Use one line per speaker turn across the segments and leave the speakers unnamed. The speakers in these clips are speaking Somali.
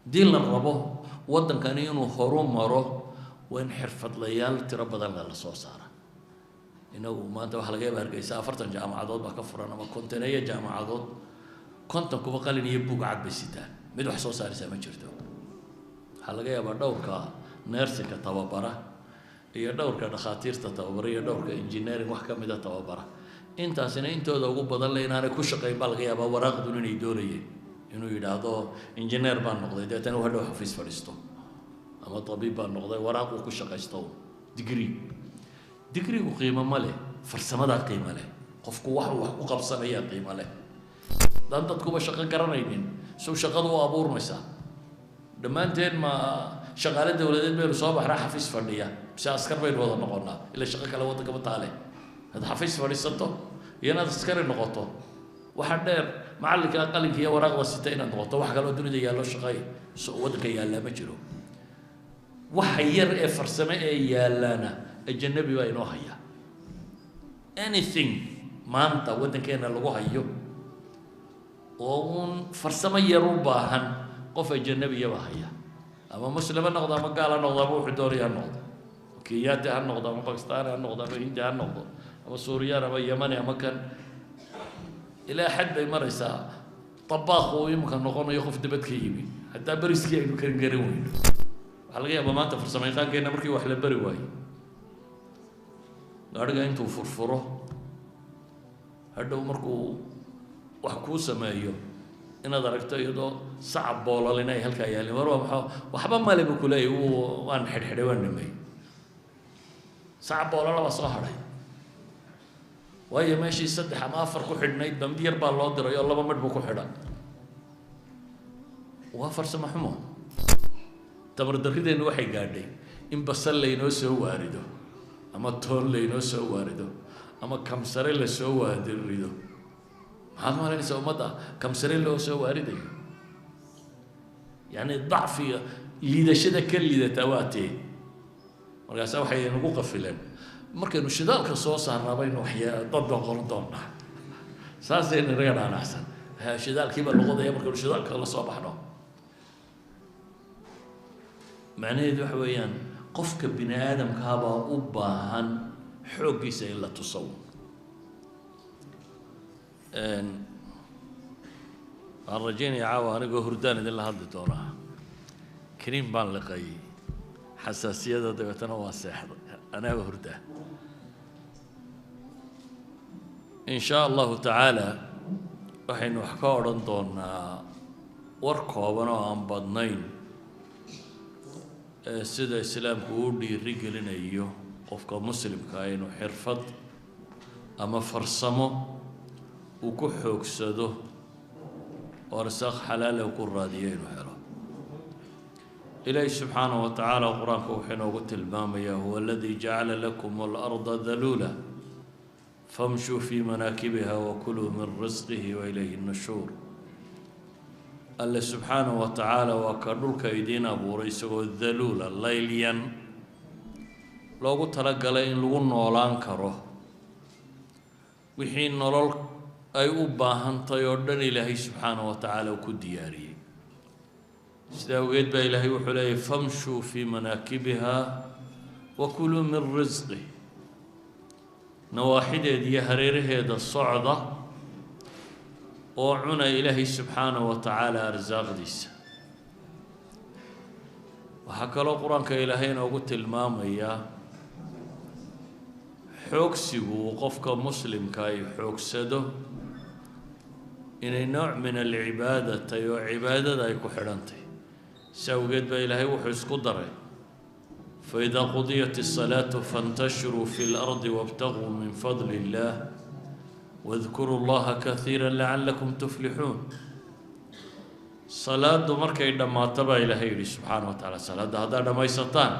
دين الربو ودن كان ينو خروم مرو وين حرفت ليال ترى بدل لا سو سارة إنه ما أنت وحلا جايب هرجيسا فرتن جامعة ضد بكفر أنا ما كنت نية جامعة ضد كنت كوبا قال إني يبوق عاد بستان مدو حصو ساري سما جرتو حلا جايب دور كا نيرسك تبابرة هي دور كا دخاتير تتبابرة هي دور كا إنجنيرين وحكم إذا تبابرة أنت سنة أنت ده وجود بدل لنا أنا كل شيء بالغيا بوراق دون يدوري إنه يدعو إنجنير بان نقضي ده تنو هذا حفيظ فريستو أما طبيب بان نقضي وراق وكل شيء يستو ديجري وقيمة ماله فرسمة ده قيمة له قفكو واحد وقبصة هي قيمة له ده أنت تكون شقة كرنيين سو شقة وأبور مسا لما أنتين ما شغالة دولة بيرو صباح راح حفيظ فردية بس أسكر بين وضع نقولنا إلا شقة كلا وضع كبتالي هذا حفيظ فريستو يانا تسكر النقطة واحد دير معلك أقل كي ورقة ستين نقطة واحد قالوا الدنيا دي يالله شقي سوودك يالله مجرو وحير فرسمة يالنا الجنبي وينو هيا anything ما أنت ودن كنا لغو هيو وون فرسمة يروباهن قف الجنبي يبا هيا أما مسلم النقطة ما قال النقطة مو حدوري النقطة كيات النقطة ما باكستان النقطة ما هند النقطة أما سوريا أما يمن أما كان إلى حد مرسا طباخ ويمكن نقول يخف دبت كيبي حتى بريسكي إنه كان قروين حلقة ما أنت فرسمة يقال كأنه مركي وحلا بريواي أرجع أنتو فرفرة هذا مركو وحكو سمايو إن درجته يدو صعب بالله لنا هالكايا اللي مروا وحبا ما لي بكلي وان حد حدوان نمي صعب بالله لا صهري وهي ماشي صدح ما فرقوا حدنا يدم دير بالله درا يلا ما مدبكوا حدا وافر سمحمو تمر دركدين waxay gaadhay in basal leeyno soo waarido ama toon leeyno soo waarido ama kamsare la soo waarido maxaa maalinaysa umada kamsare loo soo waariday yani ضعفي liidashada kaliida tawaatee markaas waxay nagu qafileen markaynu shidaalka soo saarnaabayno waxyaa dad qoran doona saaseen reeraan ahsan shidaalkiiba luqadaya markaynu shidaalka la soo baxno معناه ده حويان قفك بني آدم كهبا أباهن حوجي سيلا تصور الرجين يعاوى أنا جو هردان اللي هذا دورها كريم بان لقي حساسية ده بتنوع السحر أنا هردان إن شاء الله تعالى وحين وحكار دون ورقة عن بدنين sida islaamku uu dhiirigelinayo qofka muslimka ah inuu xirfad ama farsamo uu ku xoogsado oo rasaaq xalaal ah ku raadiyo inuu helo ilaahay subxaanahu wa tacaala quraanka wuxuu inoogu tilmaamayaa huwa alladii jacala lakum al-arda dalula famshuu fii manaakibiha wa kuluu min risqihi wa ilayhi an-nushuur الله سبحانه وتعالى وكرلك يدين أبو رئيسه الذلولة ليليا لو قلت لك إن لغن نولان كره وحين نرى أي أباهن طيردن إلهي سبحانه وتعالى وكدياري استويت بإلهي وحلي فامشوا في مناكبها وكلوا من رزقه نواحد دي هريره هذا الصعدة وعنا إلهي سبحانه وتعالى أرزاق ديس وحكى له قرآن كإلهين وقلت المامية حوكسه وقفك مسلم كاي حوكسده إن نوع من العبادة تيو عبادة دايكو حرانتي سوقت بإلهي وحس قدره فإذا قضيت الصلاة فانتشروا في الأرض وابتغوا من فضل الله واذكروا الله كثيرا لعلكم تفلحون صلاة مركي لما تبع إلهي سبحانه وتعالى صلاة هذا ما يسطان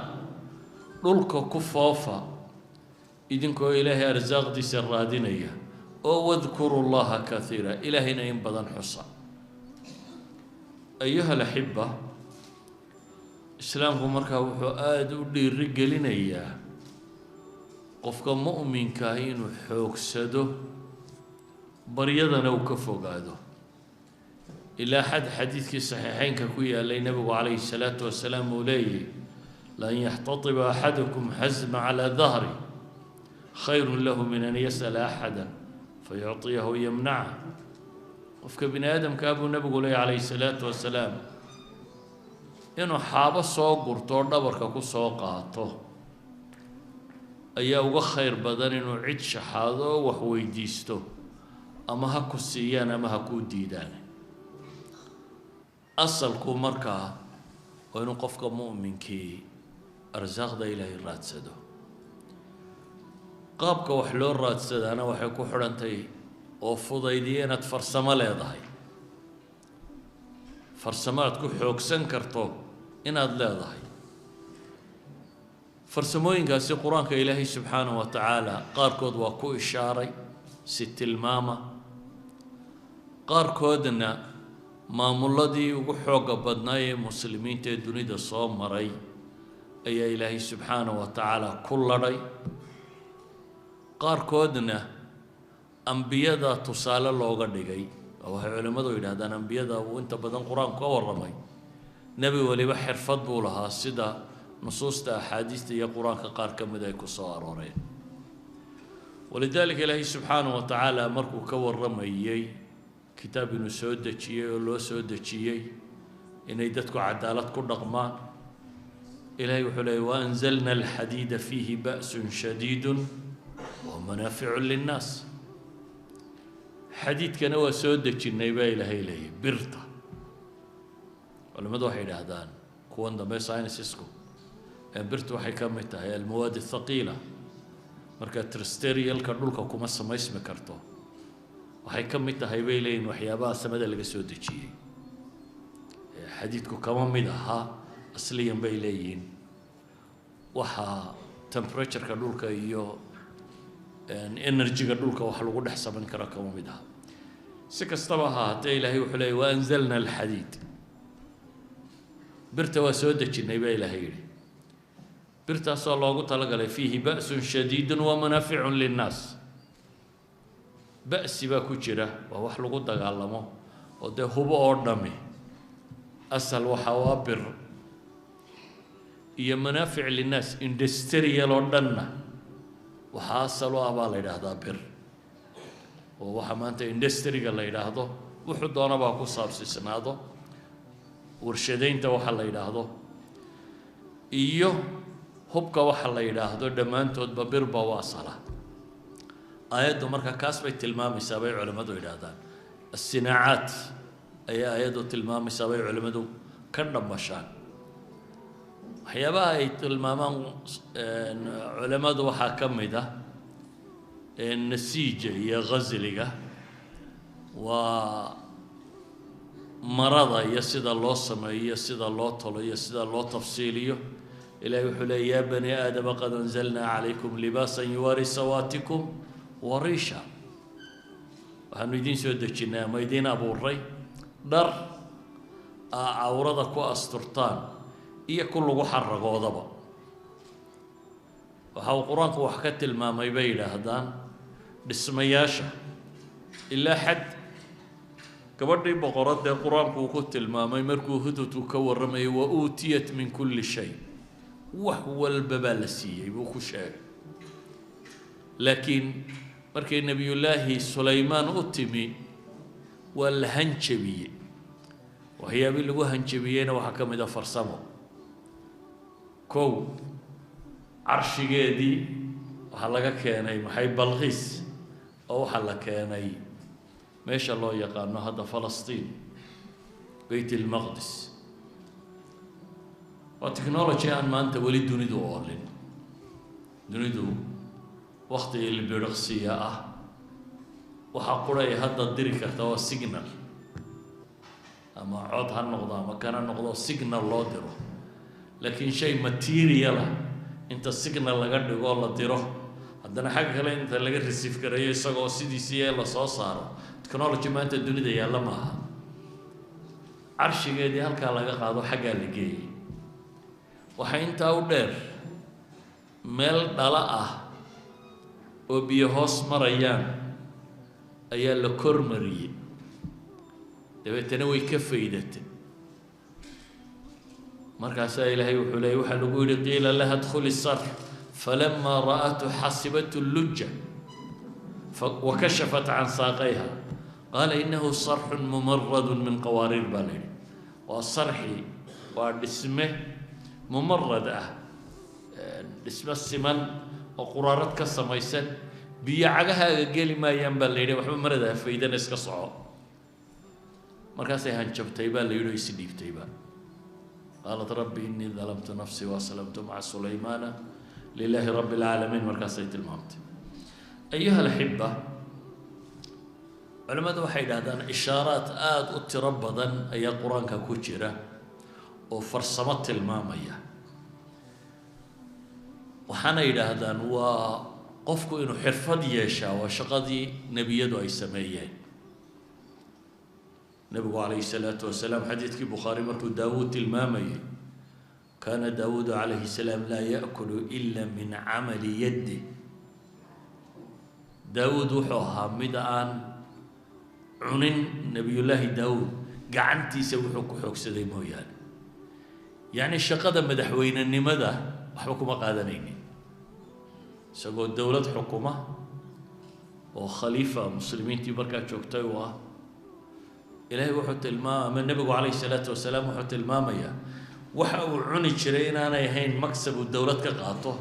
للك كفافا إذنكو إلهي أرزاق دي سرادينية أو واذكروا الله كثيرا إلهي نيم بدن حصى أيها الأحبة إسلامكم مركا وحؤاد ودي الرجالينية قفك مؤمن كاين وحوك سدو بريدنا وكفو قادو إلى حد حديث في الصحيحين ككوية اللي النبي عليه الصلاة والسلام وليه لأن يحتطب أحدكم حزم على ظهري خير له من أن يسأل أحدا فيعطيه يمنعه. qofka bini aadamka abuu nabigu leeyahay calayhi salaatu wasalaam inuu xaabo soo gurto oo dhabarka ku soo qaato ayaa uga khayr badan inuu cid shaxaado oo wax weydiisto ama ha ku siiyaan ama ha ku diidaan. asalku markaa waa inuu qofka mu'minkii arsaaqda ilaahay raadsado. qaabka wax loo raadsadaana waxay ku xidhantay oo fudaydiya inaad farsamo leedahay, farsamo aad ku xoogsan karto inaad leedahay. farsamooyinkaasi qur-aanka ilaahay subxaanahu wa tacaala qaarkood waa ku ishaaray si tilmaama, qaarkoodna maamuladii ugu xooga badnaa ee muslimiinta ee dunida soo maray ayaa ilaahay subxaanahu wa tacaala ku ladhay. qaarkoodna ambiyada tusaale looga dhigay oo waxay culimmadu yidhaahdaan ambiyada uu inta badan qur-aanku ka warramay nebi waliba xirfad buu lahaa sida nusuusta axaadiista iyo qur-aanka qaar ka mid ay ku soo arooreen. walidaalika ilaahay subxaanahu wa tacaala markuu ka warramayey kitaab inuu soo dejiyey oo loo soo dejiyey inay dadku cadaalad ku dhaqmaan, ilaahay wuxuu leeyay waanzalna alxadiida fiihi ba'sun shadiidun wa manaaficu linnaas. xadiidkana waa soo dejinnay baa ilaahay leeyay birta. culimmadu waxay yidhaahdaan kuwan dambe sciencisku birtu waxay ka mid tahay almawaad athaqiila, marka terrestrialka dhulka kuma samaysmi karto, waxay ka mid tahay bay leeyihin waxyaabaha samada laga soo dejiyey. xadiidku kama mid ahaa asliyan bay leeyihiin waxaa temperatureka dhulka iyo energyga dhulka wax lagu dhex samayn karo kama mid aha. si kastaba ha haddee ilaahay wuxuu leeyay waanzalna alxadiid, birta waa soo dejinnay baa ilaahay yidhi. birtaasoo loogu talagalay fiihi ba'sun shadiidun wa manaaficun linnaas. ba'si baa ku jira, waa wax lagu dagaalamo oo dee hubo oo dhami asal waxaa waa bir, iyo manaafic linnaas industrial oo dhanna waxaa asal u ah baa la yidhaahdaa bir. oo waxa maanta industriga la yidhaahdo wuxuu doonabaa ku saabsisnaado, warshadaynta waxa la yidhaahdo iyo hubka waxa la yidhaahdo dhammaantoodba birba u asala. aayaddu marka kaas bay tilmaamaysaa bay culimmadu yidhaahdaan. assinaacaat ayaa aayaddu tilmaamaysaa bay culimmadu ka dhambashaan. waxyaabaha ay tilmaamaan culimmadu waxaa ka mid ah nasiija iyo ghasliga, waa marada iyo sida loo sameeyo iyo sida loo tolo iyo sida loo tafsiiliyo. ilaahay wuxuu leeyay yaa bani aadama qad anzalnaa calaykum libaasan yuwaari sawaatikum wariisha. waxaanu idiin soo dejinnay ama idiin abuuray dhar aa cawrada ku asturtaan iyo ku lagu xaragoodaba. waxa uu qur-aanku wax ka tilmaamay bay yidhaahdaan dhismayaasha ilaa xad. gabadhii boqoradee qur-aanku uu ku tilmaamay markuu hududku ka warramayay wa uutiyat min kulli shay, wax walba baa la siiyey buu ku sheegay. laakiin markay nebiyullaahi sulaymaan u timi waa la hanjabiyey. waxyaabii lagu hanjabiyeyna waxaa ka mid a farsamo. kow, carshigeedii waxaa laga keenay maxay balqiis, oo waxaa la keenay meesha loo yaqaano hadda falastiin, beyt ilmaqdis. waa technology aan maanta weli dunidu oolin. dunidu wakti ilbiriqsiya ah waxaa qura ay hadda diri karta waa signal, ama cod ha noqdo ama kana noqdo signal loo diro. laakiin shay materiala inta signal laga dhigo la diro haddana xagga kale inta laga receive gareeyo isagoo sidiisii ee la soo saaro, technology maanta dunida yaalla maaha. carshigeedii halkaa laga qaado xaggaa la geeyey. waxaa intaa u dheer meel dhala ah oo biyo hoos marayaan ayaa la kormariyey. dabeetana way ka faydatay markaasaa ilaahay wuxuu leeyay waxaa lagu yidhi qiila laha adkhuli sarx falamaa ra'atu xasibatu lujja wakashafat can saaqayha qaala innahu sarxun mumaradun min qawaariir baa la yidhi waa sarxi waa dhisme mumarad ah dhisme siman oo quraarad ka samaysan biyo cagahaaga geli maayaan baa la yidhi waxba maradaa faydana iska soco markaasay hanjabtay baa la yidhi oo isdhiibtayba qaalat rabbi innii dalamtu nafsii waaslamtu maca sulaymaana lilaahi rabbi alcaalamiin markaasay tilmaamtay ayuha alaxiba culimmadu waxay yidhahdaan ishaaraad aada u tiro badan ayaa qur-aanka ku jira oo farsamo tilmaamaya waxaana yidhaahdaan waa qofku inuu xirfad yeeshaa waa shaqadii nebiyadu ay sameeyeen nebigu calayhi salaatu wasalaam xadiidkii bukhaari markuu daawuud tilmaamayay kaana daawuudu calayhi salaam laa ya'kulu ila min camali yaddi daawuud wuxuu ahaa mid aan cunin nebiyullaahi daawuud gacantiisa wuxuu ku xoogsaday mooyaane yacni shaqada madaxweynenimada waxba kuma qaadanaynin isagoo dowlad xukuma oo khaliifa muslimiintii markaa joogtay u ah ilaahay wuxuu tilmaama nebigu calayhi salaatu wasalaam wuxuu tilmaamayaa waxa uu cuni jiray inaanay ahayn maksab uu dowlad ka qaato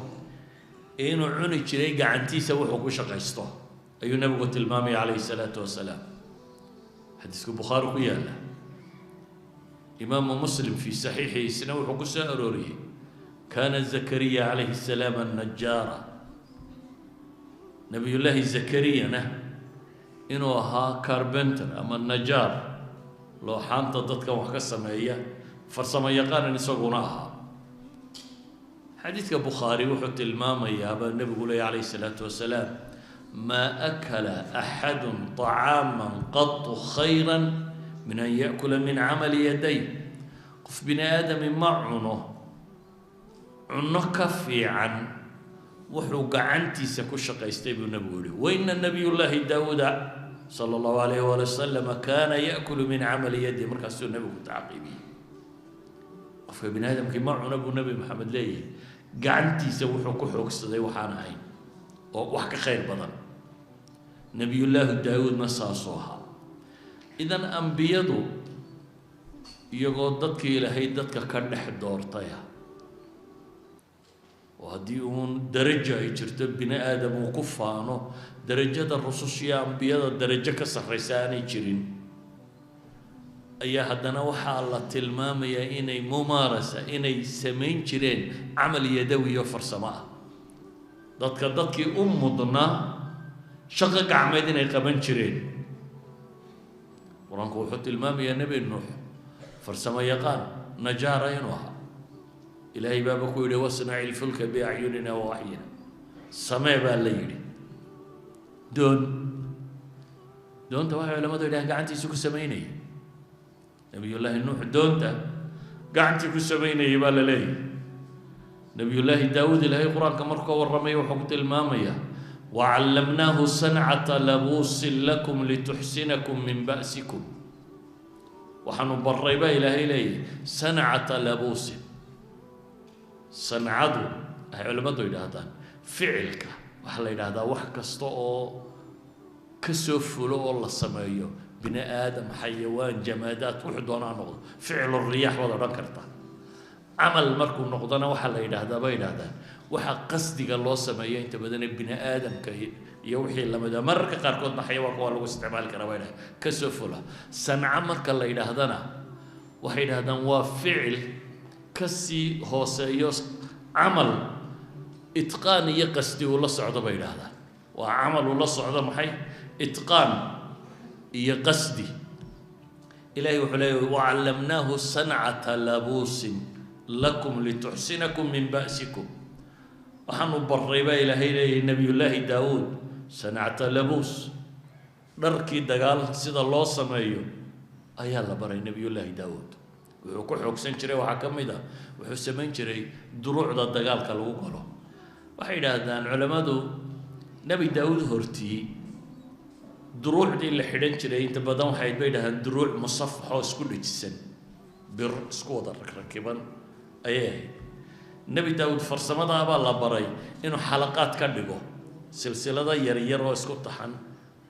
ee inuu cuni jiray gacantiisa wuxuu ku shaqaysto ayuu nebigu tilmaamaya calayhi salaatu wasalaam xadiisku bukhaari ku yaala imaamu muslim fii saxiixiisina wuxuu ku soo arooriyey kaana zakariya calayhi salaam annajaara nebiyullaahi zakariyana inuu ahaa carpenter ama najaar looxaanta dadkan wax ka sameeya farsamo yaqaanan isaguna ahaa xadiidka bukhaari wuxuu tilmaamayaa baa nebigu leeya calayhi salaatu wasalaam maa akala axadun طacaaman qatu khayran min an yaأkula min camali yaday qof bini aadami ma cuno cunno ka fiican wuxuu gacantiisa ku shaqaystay buu nebigu yihi waina nabiyullaahi daawuuda sala allahu alayhi waali wasalam kaana yaأkulu min camali yadi markaasuu nebigu tacaqiibiyey qofka bini aadamkii ma cuna buu nebi maxamed leeyahay gacantiisa wuxuu ku xoogsaday waxaan ahayn oo wax ka khayr badan nebiyullaahi daawuudna saasuu ahaa idan ambiyadu iyagoo dadkii ilaahay dadka ka dhex doortaya oo haddii uun darajo ay jirto bini aadam uu ku faano darajada rusushiya ambiyada darajo ka sarraysa aanay jirin ayaa haddana waxaa la tilmaamayaa inay mumaarasa inay samayn jireen camal yadawi iyo farsamo ah dadkii u mudnaa shaqo gacmeed inay qaban jireen qur-aanku wuxuu tilmaamayaa nebi nuux farsamo yaqaan najaara inuu ahaa ilaahay baaba ku yidhi wasnaci ilfulka biacyunina wa waxyina samee baa la yidhi doonta waxay culamadu yidhahaan gacantiisa ku samaynayay nebiyullaahi nuux doonta gacantii ku samaynayay baa la leeyahay nebiyullaahi daawuud ilaahay qur-aanka markuu warramay wuxuu ku tilmaamayaa wacallamnaahu sancata labuusin lakum lituxsinakum min ba'sikum waxaanu barray baa ilaahay leeyahay sancata labuusin sancadu waxay culimmadu yidhaahdaan ficilka waxaa la yidhaahdaa wax kasta oo ka soo fulo oo la sameeyo bini aadam xayawaan jamaadaad wuxuu doonaa noqdo ficlu riyaax baad odhan kartaa camal markuu noqdona waxaa la yidhaahdaa bay yidhahdaan waxa qasdiga loo sameeyo inta badane bini aadamka iyo wixii lamida mararka qaarkoodna xayawaanka waa lagu isticmaali karaa bay yidhahdaan ka soo fula sanco marka la yidhaahdana waxay yidhahdaan waa ficil kasii hooseeyo camal itqaan iyo qasdi uu la socdo bay yidhaahdaan waa camal uu la socdo maxay itqaan iyo qasdi ilaahay wuxuu leeyahay wacallamnaahu sancata labuusin lakum lituxsinakum min ba'sikum waxaanu barray baa ilaahay leeyahay nebiyullaahi daawuud sancata labuus dharkii dagaal sida loo sameeyo ayaa la baray nebiyullaahi daawuud wuxuu ku xoogsan jiray waxaa ka mid ah wuxuu samayn jiray duruucda dagaalka lagu galo waxay yidhaahdaan culammadu nebi daawuud hortii دروع دي اللي حيدن جري انت بدن waxay beedahan دروع مصفح oo isku dhajisan bir isku wada rakiban ayay nabi daawud farsamada baa la baray inuu xalaqaad ka dhigo silsilada yar yar oo isku taxan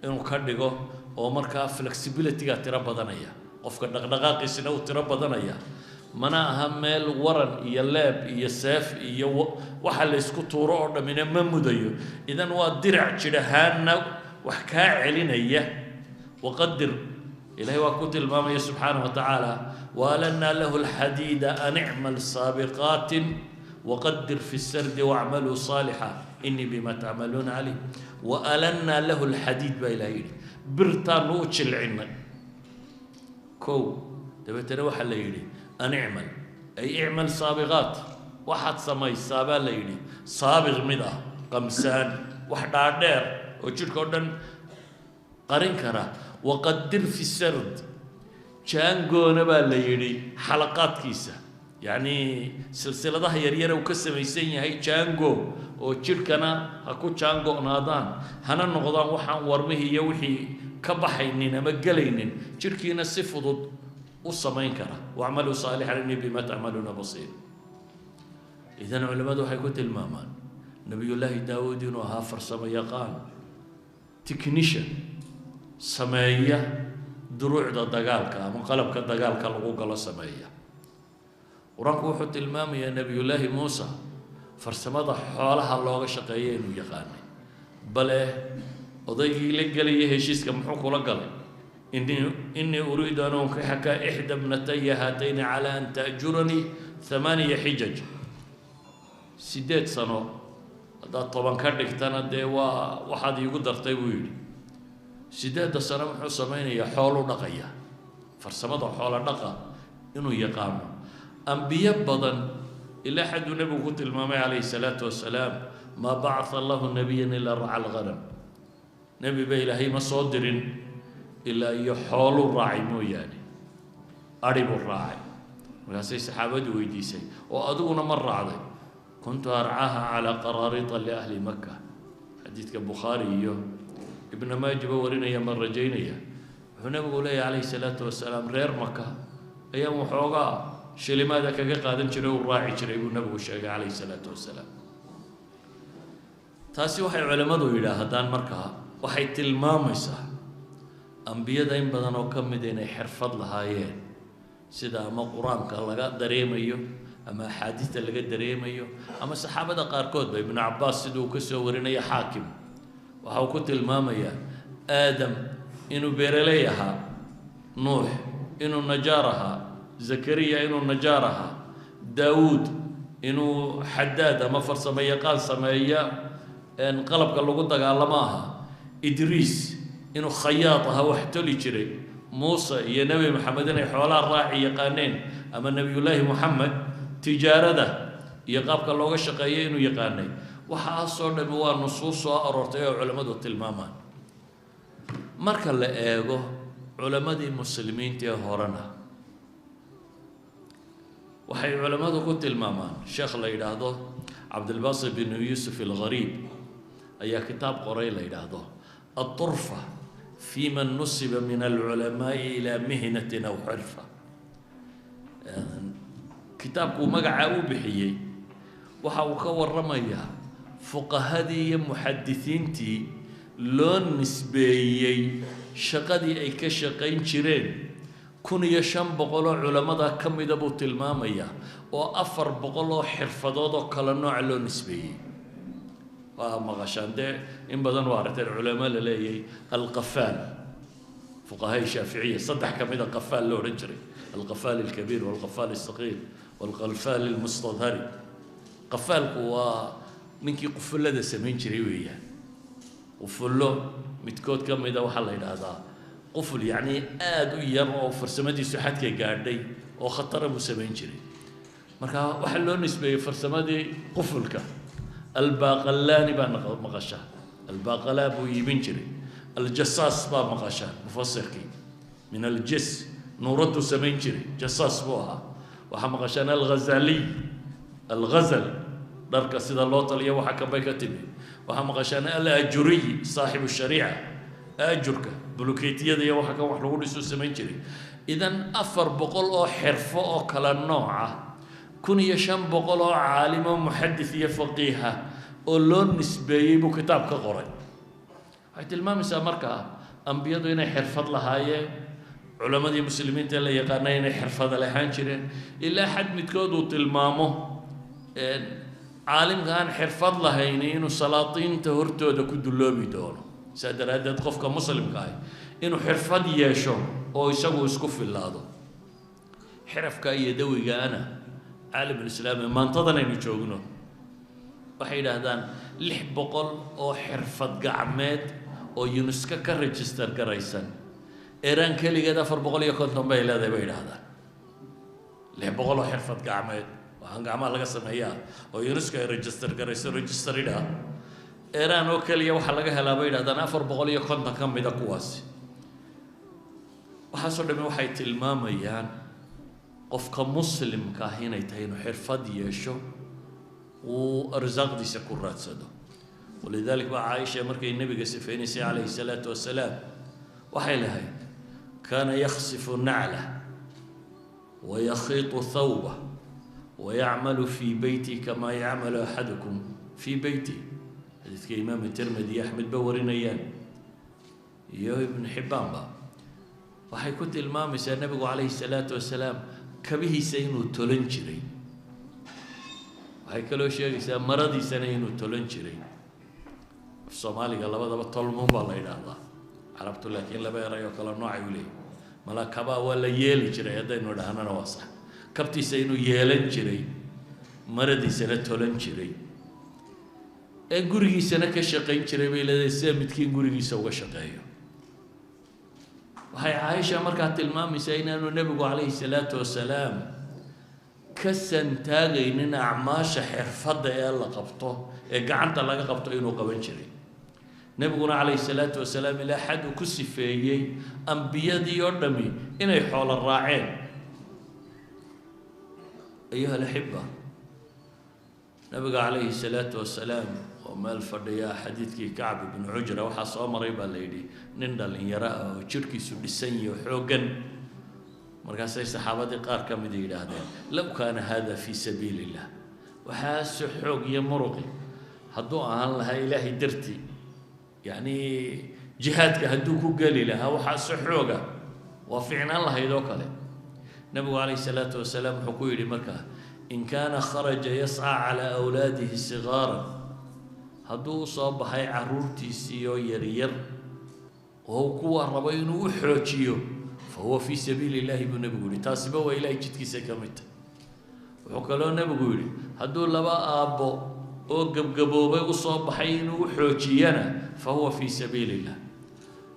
inuu ka dhigo oo markaa flexibility ga tira badanaya qofka dhaqdhaqaaqiisina uu tira badanaya mana aha meel waran iyo leeb iyo seef iyo waxa la isku tuuro oo dhamina ma mudayo idan waa dirac jirahaana وحكا علينيا وقدر إلهي وكتل المامية سبحانه وتعالى وألنا له الحديد أن اعمل سابقات وقدر في السرد واعملوا صالحا إني بما تعملون عليم وألنا له الحديد بإلهي برتان وش العلم كو تبي تروح الليلي أن اعمل أي اعمل سابقات واحد سماي سابق الليلي سابق مدا قمسان واحد عدير وجودكودن قرين كرا وقدر في السرد جانجو نبا ليري حلقات كيسة يعني سلسلة ده يريرة وكسر يسيني هاي جانجو وجودكنا أكو جانجو نادان هنا نقدان وحن ورمه يوحي كبحيننا مجلينين جودكينا سفض والصمين كرا وعملوا صالحا إني بما تعملون بصير إذن علماء حيكون المامان نبي الله داود وها فرسما يقان تكنيشن سماية دروع دجالك منقلب كدجالك الغوغل سماية ورانكو حط المام يا نبي الله موسى فرسمة حولها الله شقيين ويقاني بل أضيق لك لي هشيس كم حكوا لقل إني أريد أن أنكحك إحدى ابنتي هاتين على أن تأجرني 8 حجج 6 سنة هذا طبعا كردك تنا دوا واحد يقدر تقول سيدات السنة محو سمين يا حول نقية فرسمة حول نقى إنه يقام أنبياء بدن إلا حد نبي قلت المامي عليه الصلاة والسلام ما بعث الله نبيا إلا رعى الغنم نبي بإلهي مصدر إلا يحول الراعي مو يعني أريب الراعي وهسي سحابة ويديسي وأدونا مرة عظيم كنت أرعاها على قراريط لأهل مكة حديث البخاري ابن ماجه ورنا يا مرة جينيا هنا بقول عليه الصلاة والسلام غير مكة أيام وحوقا شلي ماذا كقادم شرو راعي شري والنبي الشيخ عليه الصلاة والسلام تاسي وحي علماء إلى هدان مركها وحي تلمامسة أنبياء دايم بدن وكم مدينة حرفض لهايين سيدا ما قرآن كالله دريميو أما حادثة اللي قد دريميو أما صحابة قاركود ابن عباس سدو كسو ورنيا حاكم وهو كنت المامية آدم إنو بيرليها نوح إنو نجارها زكريا إنو نجارها داود إنو حداد أما فرسمية قال سمية انقلب قال له قلت قال لماها إدريس إنو خياطها واحتلي جري موسى يا نبي محمد حوالها الراعي يقانين أما نبي الله محمد تجارته يقابك الله شقيين ويقاني وحاصل نبوان نصوص أرورتي علماء التلمامان مركا لأيغو علماء المسلمين تيهورنا وحي علماء كنت المامان الشيخ اللي يدهدو عبد الباسط بن يوسف الغريب أي كتاب قري اللي يدهدو الطرفة في من نسب من العلماء إلى مهنة أو حرفة كتابكو مقعاو بحيي وحاو كور رميا فقهدي محدثينتي لون نسبيي شقدي أي كشقين جيرين كون يشان بقولو علماء كم يدبو تلماميا وأفر بقولو حرفضوضو كلا نوع لون نسبيي ومغشان ده إن بدن وارد العلماء للي القفال فقهاء الشافعية صدح كم إذا قفال له رجري القفال الكبير والقفال الصغير والقفال المستظهري قفال هو منك قفل هذا سمين جريوية قفله متكود كم إذا وحلا إلى هذا قفل يعني آدو يرى فرسمتي سحات كجاردي أو خطر أبو سمين جري مركا وحلو نسبة فرسمتي قفلك الباقلاني بان مغشا الباقلا بو يبنجري الجصاص با مغشا مفسركي من الجس نورته سمنجري جصاص بوها وها مغشانا الغزالي الغزل درك سيدا لوطل يا وحا كبيكتني وها مغشانا الاجري صاحب الشريعه أجرك بلوكيتية دي واحد كم واحد يقول يسوس سمنجري إذن أفر بقول أو حرفة أو كلا نوعه كن يشم بقول أو عالم محدث فقيها ولون نسبي بكتاب كقرأ هاي تلمام سامركها أنبياء هنا حرفة لهاي علماء المسلمين تلا يقارنين هنا حرفة لهان شرين إلا حد متكودو تلمامه عالم كان حرفة لهينين وسلاطين تهرتو دكو دلوبي دونه سادر هذا قفك مسلم كاي إنه حرفة يشو أو يسوي سكوف اللادو حرف كاي يدوي أنا عالم الإسلام ما انتظر إنه يشوفونه وحيد هذان لح بقول أو حرفة قعمات أو يونسكا كريجستر كريسان إيران كلي قد أفر بقول يكون تنبه إلى ذا بيد هذا لح بقول أو حرفة قعمات وهنگ عمل لقى سمايا أو يونسكا ريجستر كريسان ريجستر إذا إيران وكلي وحلقة هلا بيد هذا أفر بقول يكون تكمل بيد قواسي وحصل لي وحيد الماميان قفك مسلم كاهنا يتهين حرفة يشو وأرزاق دي سكرات سدو ولذلك بقى عائشة مركي النبي قسفيني عليه الصلاة والسلام وحيلها كان يخصف نعله ويخيط ثوبه ويعمل في بيتي كما يعمل أحدكم في بيتي حديث كإمام الترمذي أحمد بورين أيام يا ابن حبان بقى وحيكون المام النبي عليه الصلاة والسلام كبه سينو تولنجري هيكلو شيء يسمى مرضي سنين وتولنجري في الصومالي قال هذا بطل موبايل إلى الله عرفت لكن لا بيرى يقول نوع يولي ملا كبا ولا يل جري هذا إنه ده أنا نواصح كبتي سينو يلن جري مرضي سنة تولنجري إنجوري سنة كشقين جري بيلا سامت كين جوري سوى شقيه وهي عائشة مركات المام سينا النبي عليه الصلاة والسلام كسن تاغيننا أعماش حرفة يلا قبطه قعنت الله قبطه إنه قبن شري نبينا عليه الصلاة والسلام إلى حد كسفيي أنبياء دي يردمي إنه يحول الراعين أيها الأحبة نبي عليه الصلاة والسلام وما الفردية حديث كعب بن عجرة وحصى مريبا ليدي نندل إن يرى وشركي سبسني وحوقا مركز الصحابة قار كم دي هذا لو كان هذا في سبيل الله وحاس حوق يمرقي هدو الله إلهي درتي يعني جهادك هدوك قال لها وحاس حوقه وفعنا الله يدوك له نبي عليه الصلاة والسلام حكوي لمكة إن كان خرج يسعى على أولاده الصغار هدو صاب هاي عرورتي سيو يرير وهو كوا ربين وحوجيو فهو في سبيل الله ابن نبي تاسبه وإلهي جدك سكمت وحكالون نبي هدو لبا أبو أو قبقبوبي وصاب حين وحوجينا فهو في سبيل الله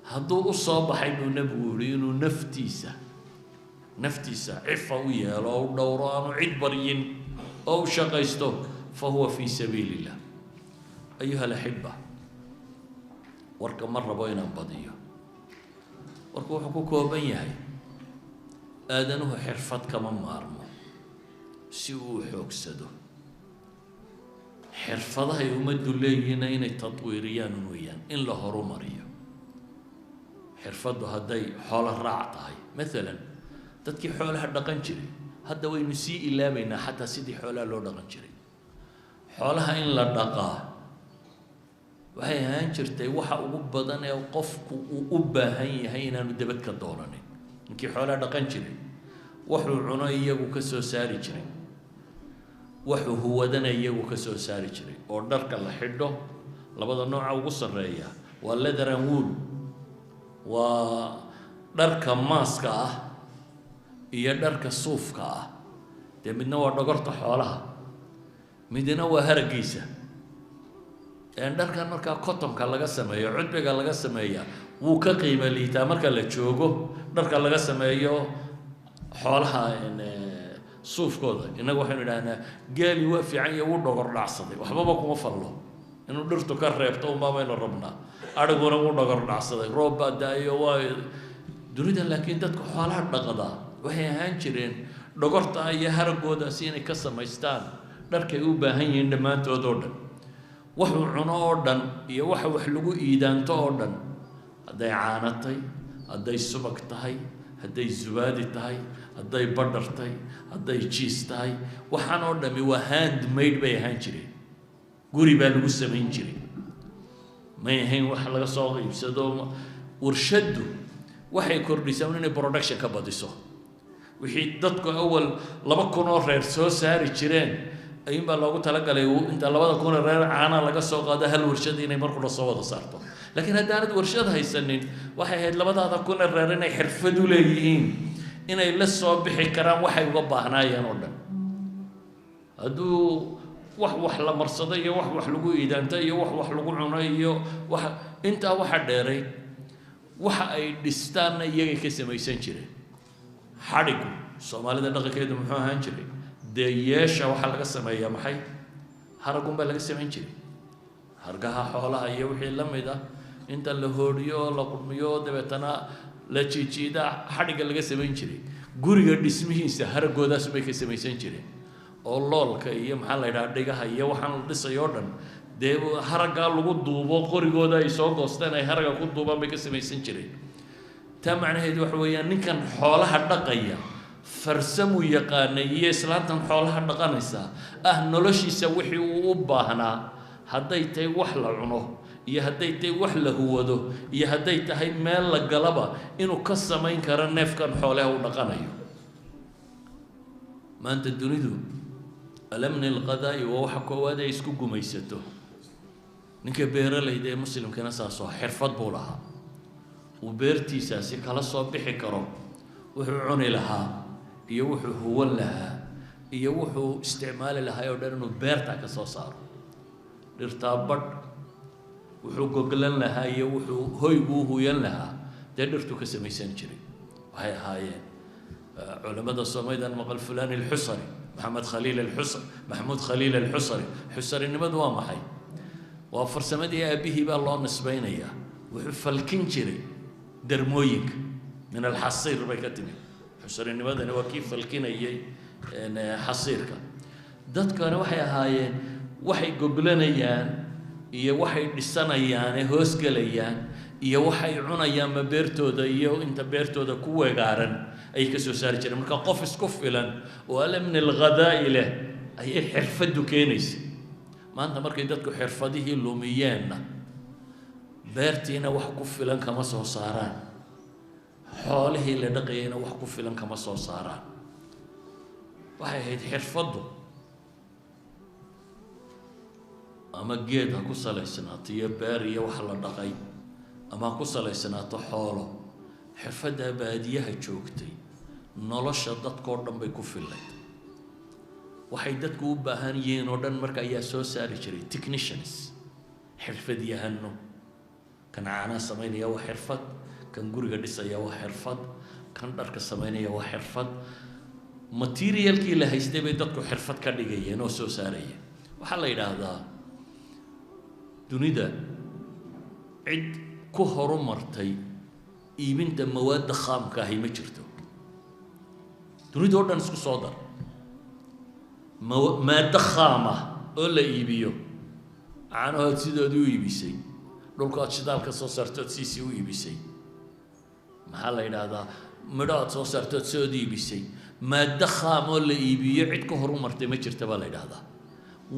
هدو أصاب حين نبي نفتيسة عفوية لو دوران عدبرين أو شقيستو فهو في سبيل الله أيها الأحبة ورك مرة بين بديو وركو حكوكو بيهاي آدنه حرفت كمان مارمو سيو حوكسدو حرفضها يمد لينا إن تطويريان ويان إن له مريو حرفضها هدي حول الرعطة مثلا تدكي حولها دقنجري هذا وين سي إلا بينا حتى سيدي حولها لو دقنجري حولها إن لا دقاه waxay ahaan jirtay waxa ugu badan ee qofku uu u baahan yahay inaanu dibad ka doonanin ninkii xoolaha dhaqan jiray wuxuu cuno iyagu ka soo saari jiray wuxuu huwadana iyagu ka soo saari jiray oo dharka la xidho labada nooc ugu sareeya waa leather and wool waa dharka maaska ah iyo dharka suufka ah midna waa dhogorta xoolaha midna waa haragiisa dharkan markaa cottonka laga sameeyo cudbiga laga sameeyaa wuu ka qiimo liitaa marka la joogo dharka laga sameeyo xoolaha suufkooda inagu waxaynu idhaahnaa geeli waa fiican iyo wuu dhogor dhacsaday waxbaba kuma fallo inuu dhirtu ka reebto uma baynu rabnaa adhiguna wuu dhogor dhacsaday roob baa daayo waa dunida laakiin dadka xoolaha dhaqada waxay ahaan jireen dhogorta iyo haragoodaasi inay ka samaystaan dharkay u baahan yihiin dhammaantood oo dhan wuxuu cuno oo dhan iyo waxa wax lagu iidaanto oo dhan hadday caano tahay hadday subag tahay hadday zubaadi tahay hadday badhar tahay hadday jiis tahay waxaan oo dhami waa handmade bay ahaan jireen guri baa lagu samayn jiray may ahayn wax laga soo iibsado warshadu waxay kordhisaa inay production ka badiso wixii dadku awal 2,000 oo reer soo saari jireen ayuunbaa loogu talagalay inta 2,000 reer caana laga soo qaado hal warshad inay mar kula soo wada saarto laakiin haddaanad warshad haysanin waxay ahayd 2,000 reer inay xirfad u leeyihiin inay la soo bixi karaan waxay uga baahnaayeen oo dhan hadduu wax la marsado iyo wax lagu iidaanta iyo wax lagu cuno iyo wax intaa waxa dheeray waxa ay dhistaanna iyagay ka samaysan jireen xadhigu soomaalida dhaqankeedu muxuu ahaan jiray dee yeesha waxaa laga sameeyaa maxay haragun baa laga samayn jiray hargaha xoolaha iyo wixii la mid ah inta la hoodhiyo la qurmiyo dabeetana la jiijiida xadhiga laga samayn jiray guriga dhismihiisa haragoodaas bay ka samaysan jireen oo loolka iyo maxaa la yidhaha dhigaha iyo waxaan la dhisay oo dhan dee haraggaa lagu duubo qorigooda ay soo goosteen ay haragga ku duubaan bay ka samaysan jireen taa macnaheedu waxa weeyaan ninkan xoolaha dhaqaya farsamuu yaqaanay iyo islaantan xoolaha dhaqanaysa noloshiisa wixii uu u baahnaa hadday tahay wax la cuno iyo hadday tahay wax la huwado iyo hadday tahay meel la galaba inuu ka samayn karo neefkan xoolaha uu dhaqanayo maanta dunidu alamni alqadaa'i waa waxa koowaad ay isku gumaysato ninka beeralayda ee muslimkana saasoo xirfad buu lahaa uu beertiisaasi kala soo bixi karo wuxuu cuni lahaa iyo wuxuu huwan lahaa iyo wuxuu isticmaali lahaa oo dhan inuu beerta ka soo saaro dhirtaa badh wuxuu goglan lahaa iyo wuxuu hoygu huyan lahaa dee dhirtu ka samaysan jiray waxay ahaayeen culamada Soomaaliyeed maqal fulaan al-Husari محمود خليل الحصري حصري نمد وامحي وفرسمدي أبيه بقى الله نسبينيا وفلكين جري درمويك من الحصير بيكتني حصري نمد أنا وكيف فلكين أيه حصيرك دت كان وحي قبلنيان iyo waxay dhisanayaan hoosgalayaan iyo waxay cunayaan ma beertooda iyo inta beertooda ku weegaaran ay ka soo saari jireen marka qof isku filan oo alamni alghadaa'i leh ay xirfadu keenaysa maanta markay dadku xirfadihii lumiyeenna beertiina wax ku filan kama soo saaraan xoolihii la dhaqayayna wax ku filan kama soo saaraan waxay ahayd xirfadu ama geed ha ku salaysnaato iyo beer iyo wax la dhaqay ama ku salaysnaato xoolo xirfadda baadiyaha joogtay nolosha dadkoo dhan bay ku fillayd waxay dadku u baahan yihiin oo dhan marka ayaa soo saari jiray technicians xirfadyahano kan caanaha samaynaya waa xirfad kan guriga dhisaya waa xirfad kan dharka samaynaya waa xirfad materialkii la haystay bay dadku xirfad ka dhigayeen oo soo saarayeen waxaa la yidhaahdaa dunida cid ku horumartay iibinta mawaadda khaamka ahi ma jirto dunida oo dhan isku soo dar maadda khaam ah oo la iibiyo caanahood sidoodii u iibisay dhulkood shidaalka soo saartood siisii u iibisay maxaa la yidhaahdaa midho aad soo saartood sood iibisay maadda khaam oo la iibiyo cid ku horumartay ma jirta baa la yidhaahdaa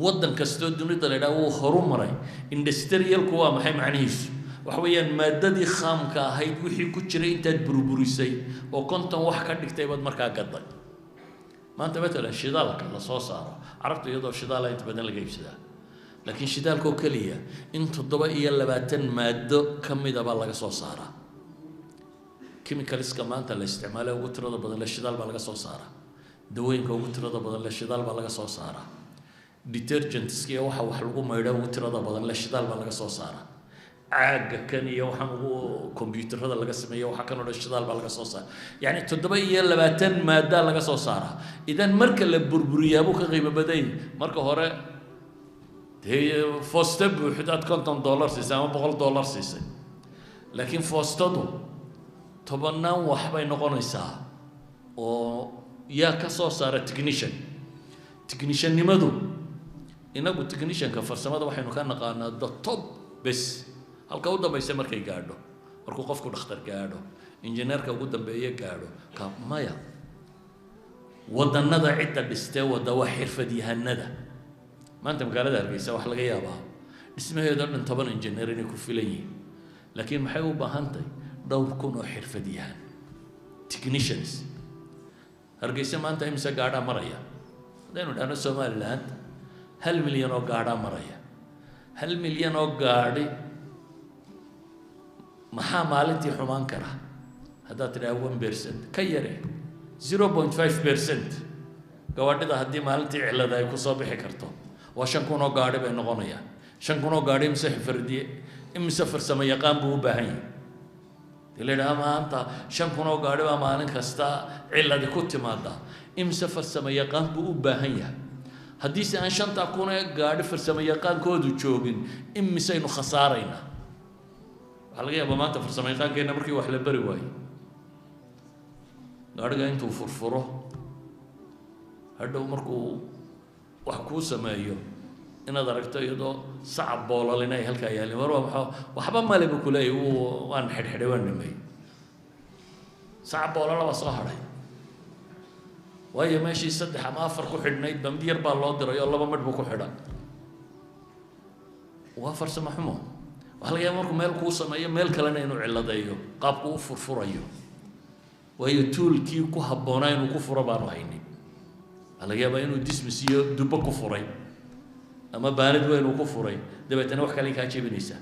waddan kastoo dunida la yidhaha wuu horumaray industrialku waa maxay macnihiisu waxa weeyaan maaddadii khaamka ahayd wixii ku jiray intaad burburisay oo konton wax ka dhigtay baad markaa gaday maanta matalan shidaalka la soo saaro carabta iyadoo shidaala inta badan laga iibsadaa laakiin shidaalkoo keliya in 27 maaddo ka mida baa laga soo saaraa chemicalska maanta la isticmaalo ugu tirada badan la shidaal baa laga soo saaraa dawooyinka ugu tirada badan la shidaal baa laga soo saaraa detergentska iyo waxa wax lagu maydho ugu tirada badan la shidaal baa laga soo saaraa caaga kan iyo waxaan ugu kombiyuutarada laga sameeyo waxa kan oo dhan shidaal baa laga soo saaraa yani 27 maadda laga soo saaraa idan marka la burburiyaa buu ka qiimo badan marka hore dee foosta buuxdaad $50 siisay ama $100 siisay laakiin foostadu tobanaan wax bay noqonaysaa oo yaa ka soo saara technician-nimadu inagu technician-ka farsamada waxaynu ka naqaanaa the top bes halka u dambaysa markay gaadho markuu qofku dhakhtar gaadho injineerka ugu dambeeya gaadho ka maya wadannada cidda dhistee wadda waa xirfadyahanada maanta magaalada Hargeysa wax laga yaabaa dhismaheedu dhan 10 injineer inay ku filan yihiin laakiin maxay u baahan tahay dhowr kun oo xirfadyahan technicians Hargeysa maanta imisa gaadha maraya hadaynu dhahno Somaliland 1 milyan oo gaadha maraya 1 milyan oo gaadhi maxaa maalintii xumaan kara haddaad tidhaahdo 1% ka yare 0.5% gawaadhida haddii maalintii cilada ay ku soo bixi karto waa 5,000 oo gaadhi bay noqonayaan 5,000 oo gaadhi imse xirfadiye imse farsamo yaqaan buu u baahan yahay ilaa maanta 5,000 oo gaadhi baa maalin kasta cilada ku timaada imse farsamo yaqaan buu u baahan yahay haddii si aan 5,000 oo gaadhi farsamo yaqaankoodu joogin immisaynu khasaarayna waxa laga yaabaa maanta farsamo yaqaankeena markii wax la bari waayo gaadhiga intuu furfuro hadhow markuu wax kuu sameeyo inaad aragto iyadoo sacab boolal inay halkaa yaalin war waxba male buu ku leeyahay waan xidhxidhay waan dhimay sacab boolal baa soo hadhay waayo meeshii 3 ama 4 ku xidhnayd bamdi yar baa loo diray oo 2 midh buu ku xidhan waa farsamo xumo waxa laga yaabaa markuu meel kuu sameeyo meel kalena inuu ciladeeyo qaabku u furfurayo waayo toolkii ku habboonaa inuu ku furo baanu haynin waxa laga yaabaa inuu dismis iyo dubbo ku furay ama baarid weyn uu ku furay dabeetana wax kale ka jebinaysaa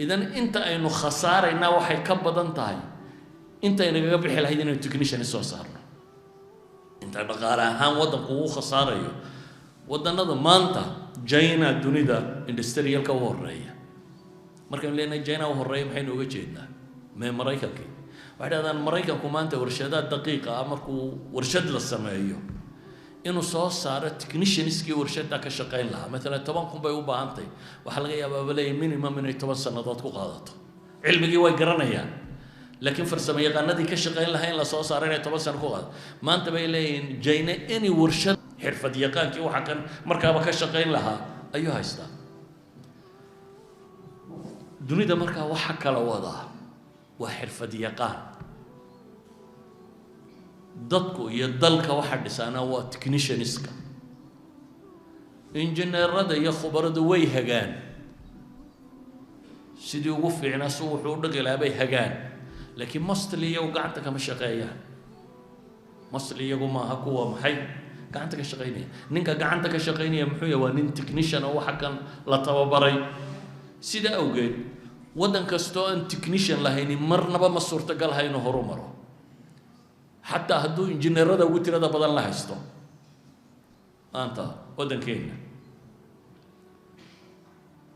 idan inta aynu khasaarayna waxay ka badan tahay inta aynaga bixi lahayd inaynu technician soo saarno inta dhaqaale ahaan waddanku uu khasaarayo wadannada maanta China dunida industrialka u horeeya markaan leenahay China u horeeya maxaynu uga jeednaa Mareykanka waxay dhahdaan Mareykanku maanta warshadaha daqiiqa ah markuu warshad la sameeyo inuu soo saaro technicianskii warshada ka shaqeyn lahaa mesela 10,000 bay u baahantay waxa laga yaabaa balay minimum inay 10 sanadood ku qaadato cilmigii way garanayaan laakiin farsamo yaqaanadii ka shaqeyn lahaa in la soo saaro inay 10 sano ku qaado maanta bay leeyihiin China any warshad xirfad yaqaankii waxa kan markaaba ka shaqeyn lahaa ayuu haystaa dunida markaa waxa kala wadaa waa xirfad yaqaan dadku iyo dalka waxa dhisana waa technicianska injineerada iyo khubaradu way hagaan sidii ugu fiicnaa suu wuxuu dhaqi lahaa bay hagaan laakiin mostly iyagu gacanta kama shaqeeyaan mostly iyagu maaha kuwa maxay gacanta ka shaqeynaya ninka gacanta ka shaqeynaya muxuu yahay waa nin technician oo waxa kan la tababaray sida awgeed waddan kastoo aan technician lahaynin marnaba ma suurtagal ha inuu horumaro حتى هدو إنجنيرada ugu tirada badan la haysto maanta wadankeena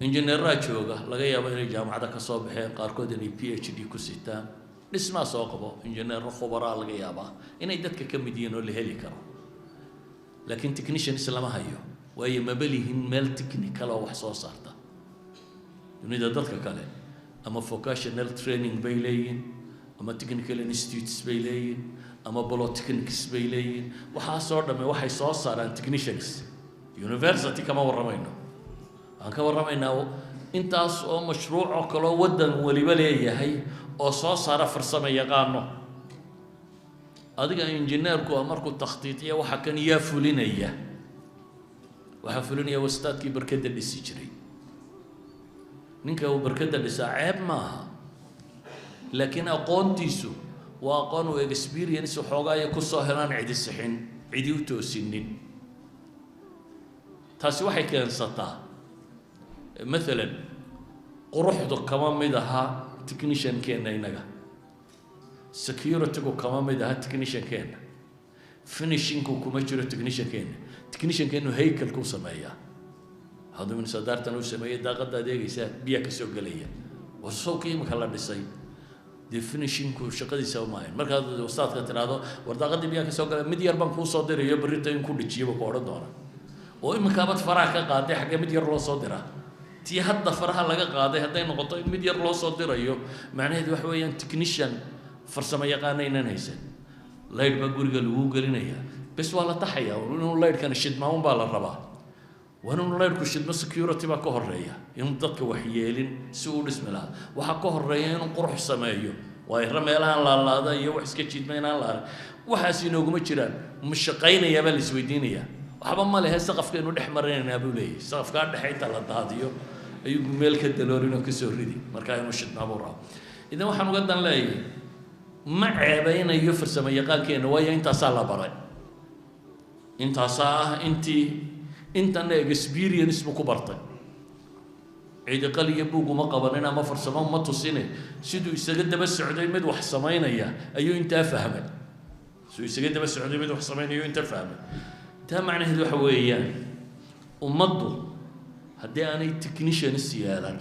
injineerada jooga laga yaabo inay jaamacada ka soo baxeen qaarkood inay PhD ku sitaan dhisma soo qabo injineero khubara laga yaabaa inay dadka ka mid yihiin oo la heli karo laakiin technicians lama hayo waayo ma balihin meel technical oo wax soo saarta dunida dadka kale ama vocational training bay leeyihiin ama technical institutes bay leeyihiin ama polytechnics bay leeyihiin waxa soo dhamay waxay soo saaraan technicians university kama waramayno aan ka waramaynaa intaas oo mashruuc oo kale wadan waliba leeyahay oo soo saara farsamo yaqaano adiga injineerku markuu takhtiitiyo waxa kan yaa fulinaya waxa fulinaya wastaadkii barkada dhisi jiray ninka uu barkada dhisaa ceeb maaha laakiin aqoontiisu waa aqoon oo experience xoogaaya ku soo helaan cidi sixin cidi u toosinin taasi waxay keensataa مثلا quruxdu kama mid aha technician keena inaga security ku kama mid aha technician keena finishing ku kuma jiro technician keena heykal ku sameeyaa hadu min sadartan uu sameeyay daaqada adeegaysa biya ka soo galaya wasoo qiimo kala dhisay definition ku shaqadiisa ma ahayn marka ustaadka tiraado war daaqadii biya ka soo galay mid yar baan ku soo dirayo barita in ku dhijiyo ko oran doona oo imika bad faraha ka qaaday xagga mid yar loo soo diraa tii hadda faraha laga qaaday haday noqoto in mid yar loo soo dirayo macnaheedu wax weeyaan technician farsamo yaqaanaynan haysan leyd ba guriga lagu gelinaya bas waa la taxaya inuu leyd kan shidmaan baa la rabaa وأنا لا يركش security بقى كهرية يوم ضدك وحيالين سود اسم الله وحق كهرية قرح سمايو ويرمي لها الله هذا يوحس كتشيد مين الله وحاسين وقوم تشران مش شقين يا بل سويدينية وحبا ما لها سقف كأنه نحمرين أبو لي سقف كان حيت على هذا أيوب ملك الدلورين وكسوريدي مركاي مشت نابورا إذا وحنا قدنا لا مع بين يفر سمايا قال كأنه ويا أنت صار برا أنت صار أنت أنا experience مكبرته عيد قال يبوق ما قبلنا ما فرسمان ما تصينه سيدو يستجد بس عدي مد وحصمين أيو أنت فهمت سو يستجد بس عدي مد وحصمين أيو أنت فهمت ده معنى هذا حويان ومضوا هدي أنا تكنيشن السيارة